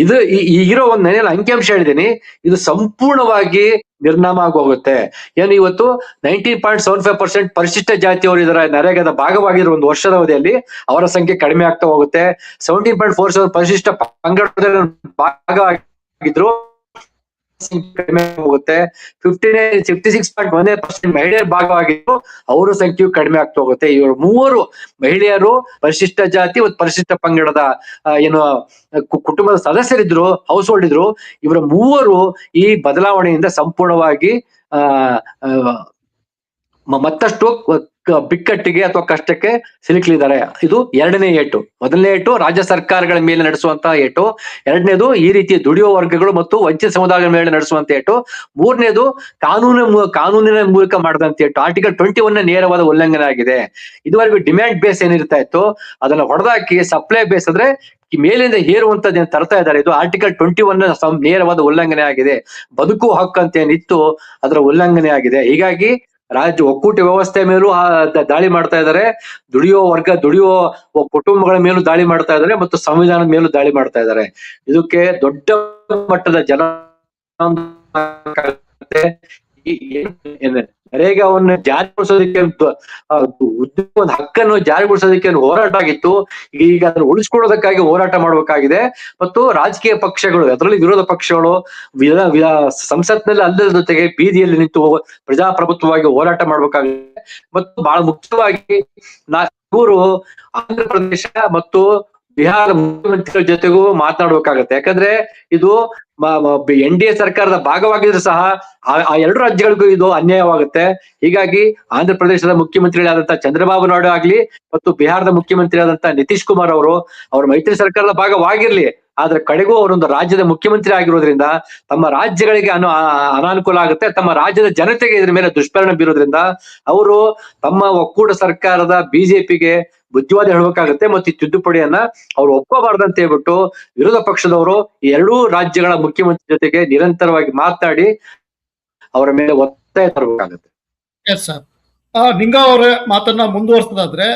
ಇದು ಈಗಿರೋ ಒಂದು ಅಂಕಿಅಂಶ ಹೇಳಿದೀನಿ, ಇದು ಸಂಪೂರ್ಣವಾಗಿ ನಿರ್ನಾಮ ಆಗೋಗುತ್ತೆ. ಏನು ಇವತ್ತು 19.75% ಪರಿಶಿಷ್ಟ ಜಾತಿಯವರು ಇದರ ನರೇಗಾದ ಭಾಗವಾಗಿರೋ ಒಂದು ವರ್ಷದ ಅವಧಿಯಲ್ಲಿ ಅವರ ಸಂಖ್ಯೆ ಕಡಿಮೆ ಆಗ್ತಾ ಹೋಗುತ್ತೆ. 17.47 ಪರಿಶಿಷ್ಟ ಪಂಗಡದ ಭಾಗವಾಗಿದ್ರು ಕಡಿಮೆ ಹೋಗುತ್ತೆ. 56.18% ಮಹಿಳೆಯರ ಭಾಗವಾಗಿದ್ದು ಅವರ ಸಂಖ್ಯೆಯು ಕಡಿಮೆ ಆಗ್ತಾ ಹೋಗುತ್ತೆ. ಇವರು ಮೂವರು ಮಹಿಳೆಯರು, ಪರಿಶಿಷ್ಟ ಜಾತಿ ಮತ್ತು ಪರಿಶಿಷ್ಟ ಪಂಗಡದ ಏನು ಕುಟುಂಬದ ಸದಸ್ಯರಿದ್ರು, ಹೌಸ್ ಹೋಲ್ಡ್ ಇದ್ರು, ಇವರ ಮೂವರು ಈ ಬದಲಾವಣೆಯಿಂದ ಸಂಪೂರ್ಣವಾಗಿ ಮತ್ತಷ್ಟು ಬಿಕ್ಕಟ್ಟಿಗೆ ಅಥವಾ ಕಷ್ಟಕ್ಕೆ ಸಿಲುಕಲಿದ್ದಾರೆ. ಇದು ಎರಡನೇ ಏಟು. ಮೊದಲನೇ ಏಟು ರಾಜ್ಯ ಸರ್ಕಾರಗಳ ಮೇಲೆ ನಡೆಸುವಂತಹ ಏಟು, ಎರಡನೇದು ಈ ರೀತಿ ದುಡಿಯುವ ವರ್ಗಗಳು ಮತ್ತು ವಂಚಿತ ಸಮುದಾಯಗಳ ಮೇಲೆ ನಡೆಸುವಂತ ಏಟು, ಮೂರನೇದು ಕಾನೂನಿನ ಮೂಲಕ ಮಾಡಿದಂತ ಏಟು. ಆರ್ಟಿಕಲ್ 21 ನೇರವಾದ ಉಲ್ಲಂಘನೆ ಆಗಿದೆ. ಇದುವರೆಗೂ ಡಿಮ್ಯಾಂಡ್ ಬೇಸ್ ಏನಿರ್ತಾ ಇತ್ತು ಅದನ್ನ ಹೊಡೆದಾಕಿ ಸಪ್ಲೈ ಬೇಸ್ ಅಂದ್ರೆ ಈ ಮೇಲಿಂದ ಹೇರುವಂತದ್ದು ಏನ್ ತರ್ತಾ ಇದ್ದಾರೆ, ಇದು ಆರ್ಟಿಕಲ್ 21 ನೇರವಾದ ಉಲ್ಲಂಘನೆ ಆಗಿದೆ. ಬದುಕು ಹಕ್ಕು ಅಂತ ಏನಿತ್ತು ಅದರ ಉಲ್ಲಂಘನೆ ಆಗಿದೆ. ಹೀಗಾಗಿ ರಾಜ್ಯ ಒಕ್ಕೂಟ ವ್ಯವಸ್ಥೆ ಮೇಲೂ ದಾಳಿ ಮಾಡ್ತಾ ಇದ್ದಾರೆ, ದುಡಿಯುವ ಕುಟುಂಬಗಳ ಮೇಲೂ ದಾಳಿ ಮಾಡ್ತಾ ಇದ್ದಾರೆ ಮತ್ತು ಸಂವಿಧಾನದ ಮೇಲೂ ದಾಳಿ ಮಾಡ್ತಾ ಇದ್ದಾರೆ. ಇದಕ್ಕೆ ದೊಡ್ಡ ಮಟ್ಟದ ಜನ ನರೇಗಾವನ್ನು ಜಾರಿಗೊಳಿಸೋದಕ್ಕೆ ಒಂದು ಹಕ್ಕನ್ನು ಜಾರಿಗೊಳಿಸೋದಕ್ಕೆ ಹೋರಾಟ ಆಗಿತ್ತು. ಈಗ ಅದನ್ನು ಉಳಿಸ್ಕೊಳ್ಳೋದಕ್ಕಾಗಿ ಹೋರಾಟ ಮಾಡಬೇಕಾಗಿದೆ. ಮತ್ತು ರಾಜಕೀಯ ಪಕ್ಷಗಳು, ಅದರಲ್ಲಿ ವಿರೋಧ ಪಕ್ಷಗಳು ಸಂಸತ್ನಲ್ಲಿ ಅಲ್ಲದ ಜೊತೆಗೆ ಬೀದಿಯಲ್ಲಿ ನಿಂತು ಪ್ರಜಾಪ್ರಭುತ್ವವಾಗಿ ಹೋರಾಟ ಮಾಡ್ಬೇಕಾಗಿದೆ. ಮತ್ತು ಬಹಳ ಮುಖ್ಯವಾಗಿ ಇವರು ಆಂಧ್ರ ಪ್ರದೇಶ ಮತ್ತು ಬಿಹಾರ ಮುಖ್ಯಮಂತ್ರಿಗಳ ಜೊತೆಗೂ ಮಾತನಾಡ್ಬೇಕಾಗತ್ತೆ. ಯಾಕಂದ್ರೆ ಇದು NDA ಸರ್ಕಾರದ ಭಾಗವಾಗಿದ್ರು ಸಹ ಆ ಎರಡು ರಾಜ್ಯಗಳಿಗೂ ಇದು ಅನ್ಯಾಯವಾಗುತ್ತೆ. ಹೀಗಾಗಿ ಆಂಧ್ರ ಪ್ರದೇಶದ ಮುಖ್ಯಮಂತ್ರಿಗಳಾದಂತಹ ಚಂದ್ರಬಾಬು ನಾಯ್ಡು ಆಗ್ಲಿ ಮತ್ತು ಬಿಹಾರದ ಮುಖ್ಯಮಂತ್ರಿ ಆದಂತಹ ನಿತೀಶ್ ಕುಮಾರ್ ಅವ್ರ ಮೈತ್ರಿ ಸರ್ಕಾರದ ಭಾಗವಾಗಿರ್ಲಿ, ಆದ್ರೆ ಕಡೆಗೂ ಅವರೊಂದು ರಾಜ್ಯದ ಮುಖ್ಯಮಂತ್ರಿ ಆಗಿರೋದ್ರಿಂದ ತಮ್ಮ ರಾಜ್ಯಗಳಿಗೆ ಅನಾನುಕೂಲ ಆಗುತ್ತೆ, ತಮ್ಮ ರಾಜ್ಯದ ಜನತೆಗೆ ಇದ್ರ ಮೇಲೆ ದುಷ್ಪರಿಣಾಮ ಬೀರೋದ್ರಿಂದ ಅವರು ತಮ್ಮ ಒಕ್ಕೂಟ ಸರ್ಕಾರದ ಬಿಜೆಪಿಗೆ ಬುದ್ಧಿವಾದ ಹೇಳಬೇಕಾಗುತ್ತೆ. ಮತ್ತು ಈ ತಿದ್ದುಪಡಿಯನ್ನ ಅವ್ರು ಒಪ್ಪಬಾರ್ದಂತ ಹೇಳ್ಬಿಟ್ಟು ವಿರೋಧ ಪಕ್ಷದವರು ಈ ಎರಡೂ ರಾಜ್ಯಗಳ ಮುಖ್ಯಮಂತ್ರಿ ಜೊತೆಗೆ ನಿರಂತರವಾಗಿ ಮಾತನಾಡಿ ಅವರ ಮೇಲೆ ಒತ್ತಾಯ ತರಬೇಕಾಗುತ್ತೆ. Yes sir. ನಿಂಗ ಅವರ ಮಾತನ್ನ ಮುಂದುವರಿಸೋದಾದ್ರೆ,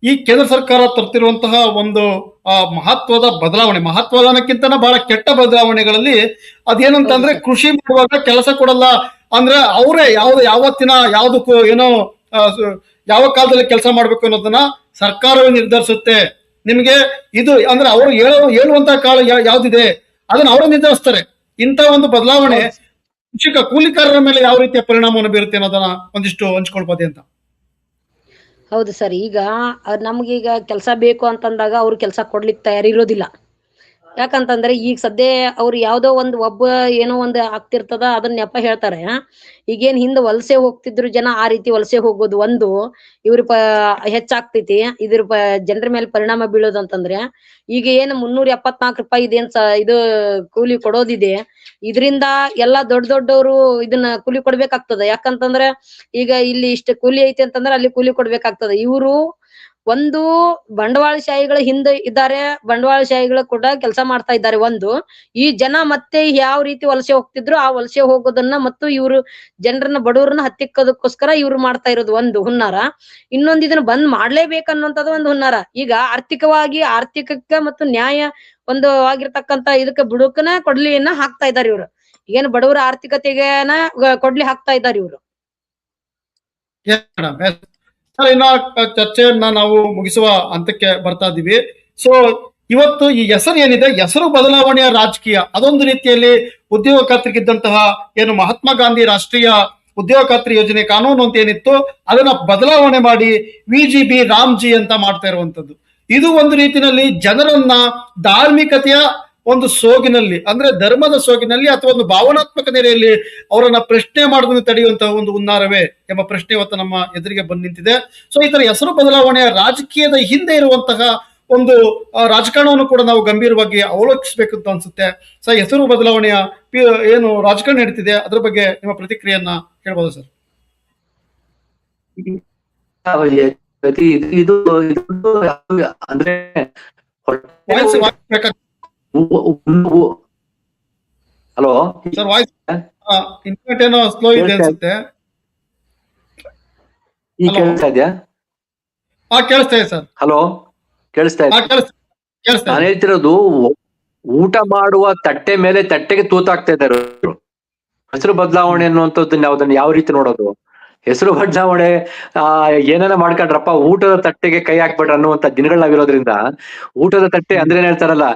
ಈ ಕೇಂದ್ರ ಸರ್ಕಾರ ತರ್ತಿರುವಂತಹ ಒಂದು ಮಹತ್ವದ ಬದಲಾವಣೆ, ಮಹತ್ವದ ಅನ್ನಕ್ಕಿಂತ ಬಹಳ ಕೆಟ್ಟ ಬದಲಾವಣೆಗಳಲ್ಲಿ ಅದೇನಂತಂದ್ರೆ, ಕೃಷಿ ಮಾಡುವಾಗ ಕೆಲಸ ಕೊಡಲ್ಲ ಅಂದ್ರೆ ಅವರೇ ಯಾವ್ದಕ್ಕೂ ಏನೋ ಯಾವ ಕಾಲದಲ್ಲಿ ಕೆಲಸ ಮಾಡ್ಬೇಕು ಅನ್ನೋದನ್ನ ಸರ್ಕಾರವೇ ನಿರ್ಧರಿಸುತ್ತೆ. ನಿಮ್ಗೆ ಇದು ಅಂದ್ರೆ ಅವರು ಹೇಳುವಂತಹ ಕಾಲ ಯಾವ್ದಿದೆ ಅದನ್ನ ಅವರೇ ನಿರ್ಧರಿಸ್ತಾರೆ. ಇಂಥ ಒಂದು ಬದಲಾವಣೆ ಕೃಷಿಕ ಕೂಲಿಕಾರರ ಮೇಲೆ ಯಾವ ರೀತಿಯ ಪರಿಣಾಮವನ್ನು ಬೀರುತ್ತೆ ಅನ್ನೋದನ್ನ ಒಂದಿಷ್ಟು ಹಂಚ್ಕೊಳ್ಬೋದೇ ಅಂತ. ಹೌದು ಸರ್. ಈಗ ನಮ್ಗೀಗ ಕೆಲಸ ಬೇಕು ಅಂತಂದಾಗ ಅವ್ರು ಕೆಲಸ ಕೊಡ್ಲಿಕ್ಕೆ ತಯಾರಿರೋದಿಲ್ಲ. ಯಾಕಂತಂದ್ರೆ ಈಗ ಸದ್ಯ ಅವ್ರು ಯಾವ್ದೋ ಒಬ್ಬ ಏನೋ ಒಂದು ಆಗ್ತಿರ್ತದ, ಅದನ್ನ ನೆಪ ಹೇಳ್ತಾರೆ. ಈಗೇನ್ ಹಿಂದ ವಲಸೆ ಹೋಗ್ತಿದ್ರು ಜನ, ಆ ರೀತಿ ವಲಸೆ ಹೋಗೋದು ಒಂದು ಇವ್ರ ಹೆಚ್ಚಾಗ್ತೈತಿ. ಇದ್ರ ಜನರ ಮೇಲೆ ಪರಿಣಾಮ ಬೀಳೋದು ಅಂತಂದ್ರೆ, ಈಗ ಏನ್ 374 ರೂಪಾಯಿ ಇದೇನ್ ಇದು ಕೂಲಿ ಕೊಡೋದಿದೆ, ಇದರಿಂದ ಎಲ್ಲಾ ದೊಡ್ಡವರು ಇದನ್ನ ಕೂಲಿ ಕೊಡ್ಬೇಕಾಗ್ತದ. ಯಾಕಂತಂದ್ರೆ ಈಗ ಇಲ್ಲಿ ಇಷ್ಟ ಕೂಲಿ ಐತಿ ಅಂತಂದ್ರೆ ಅಲ್ಲಿ ಕೂಲಿ ಕೊಡ್ಬೇಕಾಗ್ತದ. ಇವರು ಒಂದು ಬಂಡವಾಳಶಾಹಿಗಳ ಹಿಂದೆ ಇದ್ದಾರೆ, ಬಂಡವಾಳಶಾಹಿಗಳ ಕೂಡ ಕೆಲಸ ಮಾಡ್ತಾ ಇದ್ದಾರೆ. ಒಂದು ಈ ಜನ ಮತ್ತೆ ಯಾವ ರೀತಿ ವಲಸೆ ಹೋಗ್ತಿದ್ರು ಆ ವಲಸೆ ಹೋಗೋದನ್ನ ಮತ್ತು ಇವ್ರು ಜನರನ್ನ ಬಡವರನ್ನ ಹತ್ತಿಕ್ಕೋದಕ್ಕೋಸ್ಕರ ಇವ್ರು ಮಾಡ್ತಾ ಇರೋದು ಒಂದು ಹುನ್ನಾರ. ಇನ್ನೊಂದು ಇದನ್ನ ಬಂದ್ ಮಾಡ್ಲೇಬೇಕನ್ನುವಂಥದ್ದು ಒಂದು ಹುನ್ನಾರ. ಈಗ ಆರ್ಥಿಕಕ್ಕೆ ಮತ್ತು ನ್ಯಾಯ ಒಂದು ಆಗಿರ್ತಕ್ಕಂತ ಇದಕ್ಕೆ ಬುಡುಕನ ಕೊಡ್ಲಿಯನ್ನ ಹಾಕ್ತಾ ಇದ್ದಾರೆ ಇವ್ರು. ಏನು ಬಡವರ ಆರ್ಥಿಕತೆಗೆನ ಕೊಡ್ಲಿ ಹಾಕ್ತಾ ಇದ್ದಾರೆ ಇವ್ರು. ಇನ್ನ ಚರ್ಚೆಯನ್ನ ನಾವು ಮುಗಿಸುವ ಹಂತಕ್ಕೆ ಬರ್ತಾ ಇದೀವಿ. ಸೊ ಇವತ್ತು ಈ ಹೆಸರು ಏನಿದೆ, ಹೆಸರು ಬದಲಾವಣೆಯ ರಾಜಕೀಯ, ಅದೊಂದು ರೀತಿಯಲ್ಲಿ ಉದ್ಯೋಗ ಖಾತ್ರಿಗಿದ್ದಂತಹ ಏನು ಮಹಾತ್ಮ ಗಾಂಧಿ ರಾಷ್ಟ್ರೀಯ ಉದ್ಯೋಗ ಖಾತ್ರಿ ಯೋಜನೆ ಕಾನೂನು ಅಂತ ಏನಿತ್ತು ಅದನ್ನ ಬದಲಾವಣೆ ಮಾಡಿ VGB ರಾಮ್ಜಿ ಅಂತ ಮಾಡ್ತಾ ಇರುವಂತದ್ದು. ಇದು ಒಂದು ರೀತಿಯಲ್ಲಿ ಜನರನ್ನ ಧಾರ್ಮಿಕತೆಯ ಒಂದು ಸೋಗಿನಲ್ಲಿ, ಅಂದ್ರೆ ಧರ್ಮದ ಸೋಗಿನಲ್ಲಿ ಅಥವಾ ಒಂದು ಭಾವನಾತ್ಮಕ ನೆಲೆಯಲ್ಲಿ ಅವರನ್ನ ಪ್ರಶ್ನೆ ಮಾಡೋದನ್ನು ತಡೆಯುವಂತಹ ಒಂದು ಹುನ್ನಾರವೇ ಎಂಬ ಪ್ರಶ್ನೆ ಇವತ್ತು ನಮ್ಮ ಎದುರಿಗೆ ಬಂದು ನಿಂತಿದೆ. ಸೊ ಈ ತರ ಹೆಸರು ಬದಲಾವಣೆಯ ರಾಜಕೀಯದ ಹಿಂದೆ ಇರುವಂತಹ ಒಂದು ರಾಜಕಾರಣವನ್ನು ಕೂಡ ನಾವು ಗಂಭೀರವಾಗಿ ಅವಲೋಕಿಸಬೇಕು ಅಂತ ಅನ್ಸುತ್ತೆ. ಸೊ ಹೆಸರು ಬದಲಾವಣೆಯ ಏನು ರಾಜಕಾರಣ ನಡೀತಿದೆ ಅದ್ರ ಬಗ್ಗೆ ನಿಮ್ಮ ಪ್ರತಿಕ್ರಿಯೆಯನ್ನ ಹೇಳ್ಬೋದು ಸರ್? ಇದು ಅಂದ್ರೆ ಹಲೋ ಸರ್, ವಾಯ್ಸ್ ಇಂಟರ್ನೆಟ್ ಏನೋ ಸ್ಲೋ ಇದೆ ಅನ್ಸುತ್ತೆ. ಈಗ ಕೇಳಿಸ್ತಾ ಇದೆಯಾ? ಕೇಳಿಸ್ತಾ ಇದೆ ಸರ್. ಹಲೋ, ಕೇಳಿಸ್ತಾ ಇದೆ? ನಾನು ಹೇಳ್ತಿರೋದು, ಊಟ ಮಾಡುವ ತಟ್ಟೆ ಮೇಲೆ ತಟ್ಟೆಗೆ ತೂತಾಗ್ತಾ ಇದ್ದಾರೆ. ಹೆಸರು ಬದಲಾವಣೆ ಅನ್ನುವಂಥದ್ದನ್ನ ಯಾವ್ದನ್ನ ಯಾವ ರೀತಿ ನೋಡೋದು? ಹೆಸರು ಬದಲಾವಣೆ ಏನೇನ ಮಾಡ್ಕೊಂಡ್ರಪ್ಪ, ಊಟದ ತಟ್ಟೆಗೆ ಕೈ ಹಾಕ್ಬೇಡ್ರ ಅನ್ನುವಂತ ದಿನಗಳು ನಾವಿರೋದ್ರಿಂದ, ಊಟದ ತಟ್ಟೆ ಅಂದ್ರೆ ಏನ್ ಹೇಳ್ತಾರಲ್ಲ,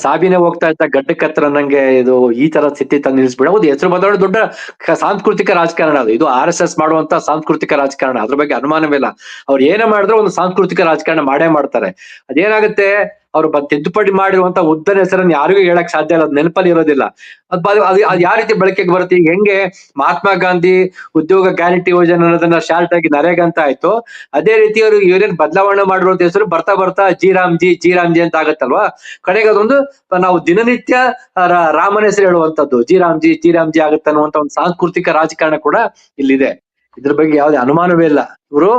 ಸಾಬಿನೇ ಹೋಗ್ತಾ ಇದ್ದ ಗಡ್ಡಕ್ಕೆ ಹತ್ರ ಅನ್ನಂಗೆ ಇದು ಈ ತರ ಸ್ಥಿತಿ ತಂದು ನಿಲ್ಸ್ಬಿಡ. ಹೌದು, ಹೆಸರು ಬದಲಾವಣೆ ದೊಡ್ಡ ಸಾಂಸ್ಕೃತಿಕ ರಾಜಕಾರಣ ಅದು. ಇದು RSS ಮಾಡುವಂತ ಸಾಂಸ್ಕೃತಿಕ ರಾಜಕಾರಣ, ಅದ್ರ ಬಗ್ಗೆ ಅನುಮಾನವಿಲ್ಲ. ಅವ್ರು ಏನೇ ಮಾಡಿದ್ರು ಒಂದು ಸಾಂಸ್ಕೃತಿಕ ರಾಜಕಾರಣ ಮಾಡೇ ಮಾಡ್ತಾರೆ. ಅದೇನಾಗುತ್ತೆ, ಅವ್ರು ತಿದ್ದುಪಡಿ ಮಾಡಿರುವಂತ ಉದ್ದನ ಹೆಸರನ್ನು ಯಾರಿಗೂ ಹೇಳಕ್ ಸಾಧ್ಯ ಇಲ್ಲ, ಅದು ನೆನಪಲ್ಲಿ ಇರೋದಿಲ್ಲ. ಅದು ಯಾವ ರೀತಿ ಬಳಕೆಗೆ ಬರುತ್ತೆ, ಈಗ ಹೆಂಗೆ ಮಹಾತ್ಮ ಗಾಂಧಿ ಉದ್ಯೋಗ ಗ್ಯಾರಂಟಿ ಯೋಜನೆ ಅನ್ನೋದನ್ನ ಶಾರ್ಟ್ ಆಗಿ ನರೇಗಾ ಅಂತ ಆಯ್ತು, ಅದೇ ರೀತಿ ಅವರು ಯೂನಿಯನ್ ಬದಲಾವಣೆ ಮಾಡಿರುವಂತ ಹೆಸರು ಬರ್ತಾ ಬರ್ತಾ ಜಿ ರಾಮ್ಜಿ ಅಂತ ಆಗತ್ತಲ್ವಾ. ಕಡೆಗೆ ಅದೊಂದು ನಾವು ದಿನನಿತ್ಯ ರಾಮನ ಹೆಸರು ಹೇಳುವಂತದ್ದು ಜಿ ರಾಮ್ಜಿ ಆಗುತ್ತೆ ಅನ್ನುವಂತ ಒಂದು ಸಾಂಸ್ಕೃತಿಕ ರಾಜಕಾರಣ ಕೂಡ ಇಲ್ಲಿದೆ. ಇದ್ರ ಬಗ್ಗೆ ಯಾವುದೇ ಅನುಮಾನವೇ ಇಲ್ಲ. ಇವರು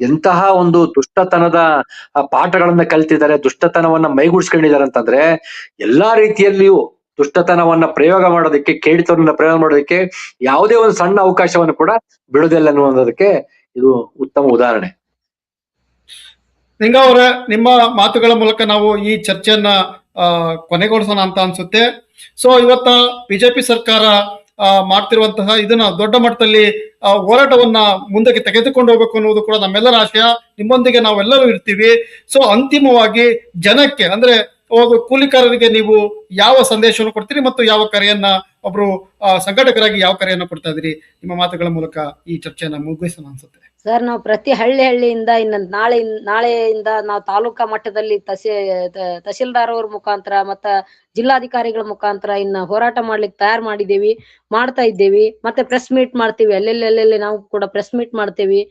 ಎಂತಹ ಒಂದು ದುಷ್ಟತನದ ಪಾಠಗಳನ್ನ ಕಲ್ತಿದ್ದಾರೆ, ದುಷ್ಟತನವನ್ನ ಮೈಗೂಡಿಸ್ಕೊಂಡಿದ್ದಾರೆ ಅಂತಂದ್ರೆ ಎಲ್ಲಾ ರೀತಿಯಲ್ಲಿಯೂ ದುಷ್ಟತನವನ್ನ ಪ್ರಯೋಗ ಮಾಡೋದಕ್ಕೆ, ಕೇಡಿತನವನ್ನ ಪ್ರಯೋಗ ಮಾಡೋದಕ್ಕೆ ಯಾವುದೇ ಒಂದು ಸಣ್ಣ ಅವಕಾಶವನ್ನು ಕೂಡ ಬಿಡೋದಿಲ್ಲ ಅನ್ನುವುದಕ್ಕೆ ಇದು ಉತ್ತಮ ಉದಾಹರಣೆ. ನಿಂಗ ಅವರ ನಿಮ್ಮ ಮಾತುಗಳ ಮೂಲಕ ನಾವು ಈ ಚರ್ಚೆಯನ್ನ ಕೊನೆಗೊಳಿಸೋಣ ಅಂತ ಅನ್ಸುತ್ತೆ. ಸೊ ಇವತ್ತ ಬಿಜೆಪಿ ಸರ್ಕಾರ ಮಾಡ್ತಿರುವಂತಹ ಇದನ್ನ ದೊಡ್ಡ ಮಟ್ಟದಲ್ಲಿ ಹೋರಾಟವನ್ನ ಮುಂದಕ್ಕೆ ತೆಗೆದುಕೊಂಡು ಹೋಗ್ಬೇಕು ಅನ್ನೋದು ಕೂಡ ನಮ್ಮೆಲ್ಲರ ಆಶಯ. ನಿಮ್ಮೊಂದಿಗೆ ನಾವೆಲ್ಲರೂ ಇರ್ತೀವಿ. ಸೊ ಅಂತಿಮವಾಗಿ ಜನಕ್ಕೆ ಅಂದ್ರೆ ಕೂಲಿಕಾರರಿಗೆ ನೀವು ಯಾವ ಸಂದೇಶವನ್ನು ಕೊಡ್ತೀರಿ ಮತ್ತು ಯಾವ ಕರೆಯನ್ನ ಒಬ್ರು ಸಂಘಟಕರಾಗಿ ಯಾವ ಕರೆಯನ್ನ ಕೊಡ್ತಾ ಇದ್ರಿ? ನಿಮ್ಮ ಮಾತುಗಳ ಮೂಲಕ ಈ ಚರ್ಚೆಯನ್ನ ಮುಗಿಸೋಣ ಅನ್ಸುತ್ತೆ. ಸರ್, ನಾವು ಪ್ರತಿ ಹಳ್ಳಿಯಿಂದ ಇನ್ನು ನಾಳೆಯಿಂದ ನಾವು ತಾಲೂಕಾ ಮಟ್ಟದಲ್ಲಿ ತಹಸೀಲ್ದಾರ್ ಅವ್ರ ಮುಖಾಂತರ ಮತ್ತ ಜಿಲ್ಲಾಧಿಕಾರಿಗಳ ಮುಖಾಂತರ ಇನ್ನ ಹೋರಾಟ ಮಾಡ್ಲಿಕ್ಕೆ ಮಾಡ್ತಾ ಇದ್ದೇವಿ. ಮತ್ತೆ ಪ್ರೆಸ್ ಮೀಟ್ ಮಾಡ್ತೀವಿ, ಎಲ್ಲೆಲ್ಲಿ ನಾವು ಕೂಡ ಪ್ರೆಸ್ ಮೀಟ್ ಮಾಡ್ತೇವಿ.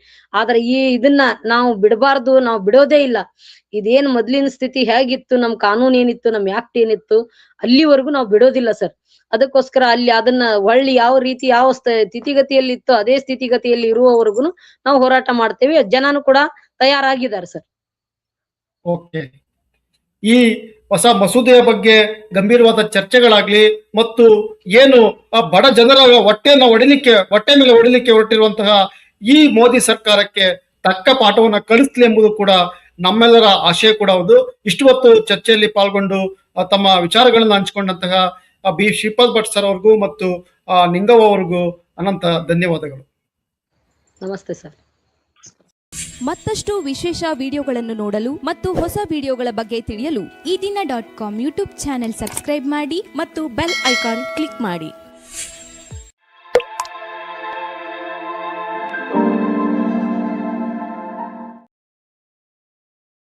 ಆದ್ರೆ ಇದನ್ನ ನಾವು ಬಿಡಬಾರ್ದು, ನಾವು ಬಿಡೋದೇ ಇಲ್ಲ. ಇದೇನ್ ಮೊದ್ಲಿನ ಸ್ಥಿತಿ ಹೇಗಿತ್ತು, ನಮ್ ಕಾನೂನ್ ಏನಿತ್ತು, ನಮ್ ಆಕ್ಟ್ ಏನಿತ್ತು, ಅಲ್ಲಿವರೆಗೂ ನಾವು ಬಿಡೋದಿಲ್ಲ ಸರ್. ಅದಕ್ಕೋಸ್ಕರ ಅದನ್ನ ಯಾವ ರೀತಿ ಯಾವ ಸ್ಥಿತಿಗತಿಯಲ್ಲಿ ಇತ್ತು ಅದೇ ಸ್ಥಿತಿಗತಿಯಲ್ಲಿ ಇರುವವರೆಗೂ ನಾವು ಹೋರಾಟ ಮಾಡ್ತೇವೆ. ಜನನು ಕೂಡ ತಯಾರಾಗಿದ್ದಾರೆ ಸರ್. ಓಕೆ, ಈ ಹೊಸ ಮಸೂದೆಯ ಬಗ್ಗೆ ಗಂಭೀರವಾದ ಚರ್ಚೆಗಳಾಗ್ಲಿ ಮತ್ತು ಏನು ಬಡ ಜನರ ಹೊಟ್ಟೆ ಮೇಲೆ ಹೊಡಿಲಿಕ್ಕೆ ಹೊರಟಿರುವಂತಹ ಈ ಮೋದಿ ಸರ್ಕಾರಕ್ಕೆ ತಕ್ಕ ಪಾಠವನ್ನ ಕಲಿಸ್ಲಿ ಎಂಬುದು ಕೂಡ ನಮ್ಮೆಲ್ಲರ ಆಶಯ ಕೂಡ ಹೌದು. ಇಷ್ಟು ಹೊತ್ತು ಚರ್ಚೆಯಲ್ಲಿ ಪಾಲ್ಗೊಂಡು ತಮ್ಮ ವಿಚಾರಗಳನ್ನು ಹಂಚಿಕೊಂಡಂತಹ ಬಿ ಶ್ರೀಪಾದ್ ಭಟ್ ಸರ್ ಅವ್ರಿಗೂ ಮತ್ತು ನಿಂಗವ್ವ ಅವ್ರಿಗೂ ಅನಂತ ಧನ್ಯವಾದಗಳು. ನಮಸ್ತೆ ಸರ್. ಮತ್ತಷ್ಟು ವಿಶೇಷ ವಿಡಿಯೋಗಳನ್ನು ನೋಡಲು ಮತ್ತು ಹೊಸ ವಿಡಿಯೋಗಳ ಬಗ್ಗೆ ತಿಳಿಯಲು ಈ ದಿನ .com ಯೂಟ್ಯೂಬ್ ಚಾನೆಲ್ ಸಬ್ಸ್ಕ್ರೈಬ್ ಮಾಡಿ ಮತ್ತು ಬೆಲ್ ಐಕಾನ್ ಕ್ಲಿಕ್ ಮಾಡಿ.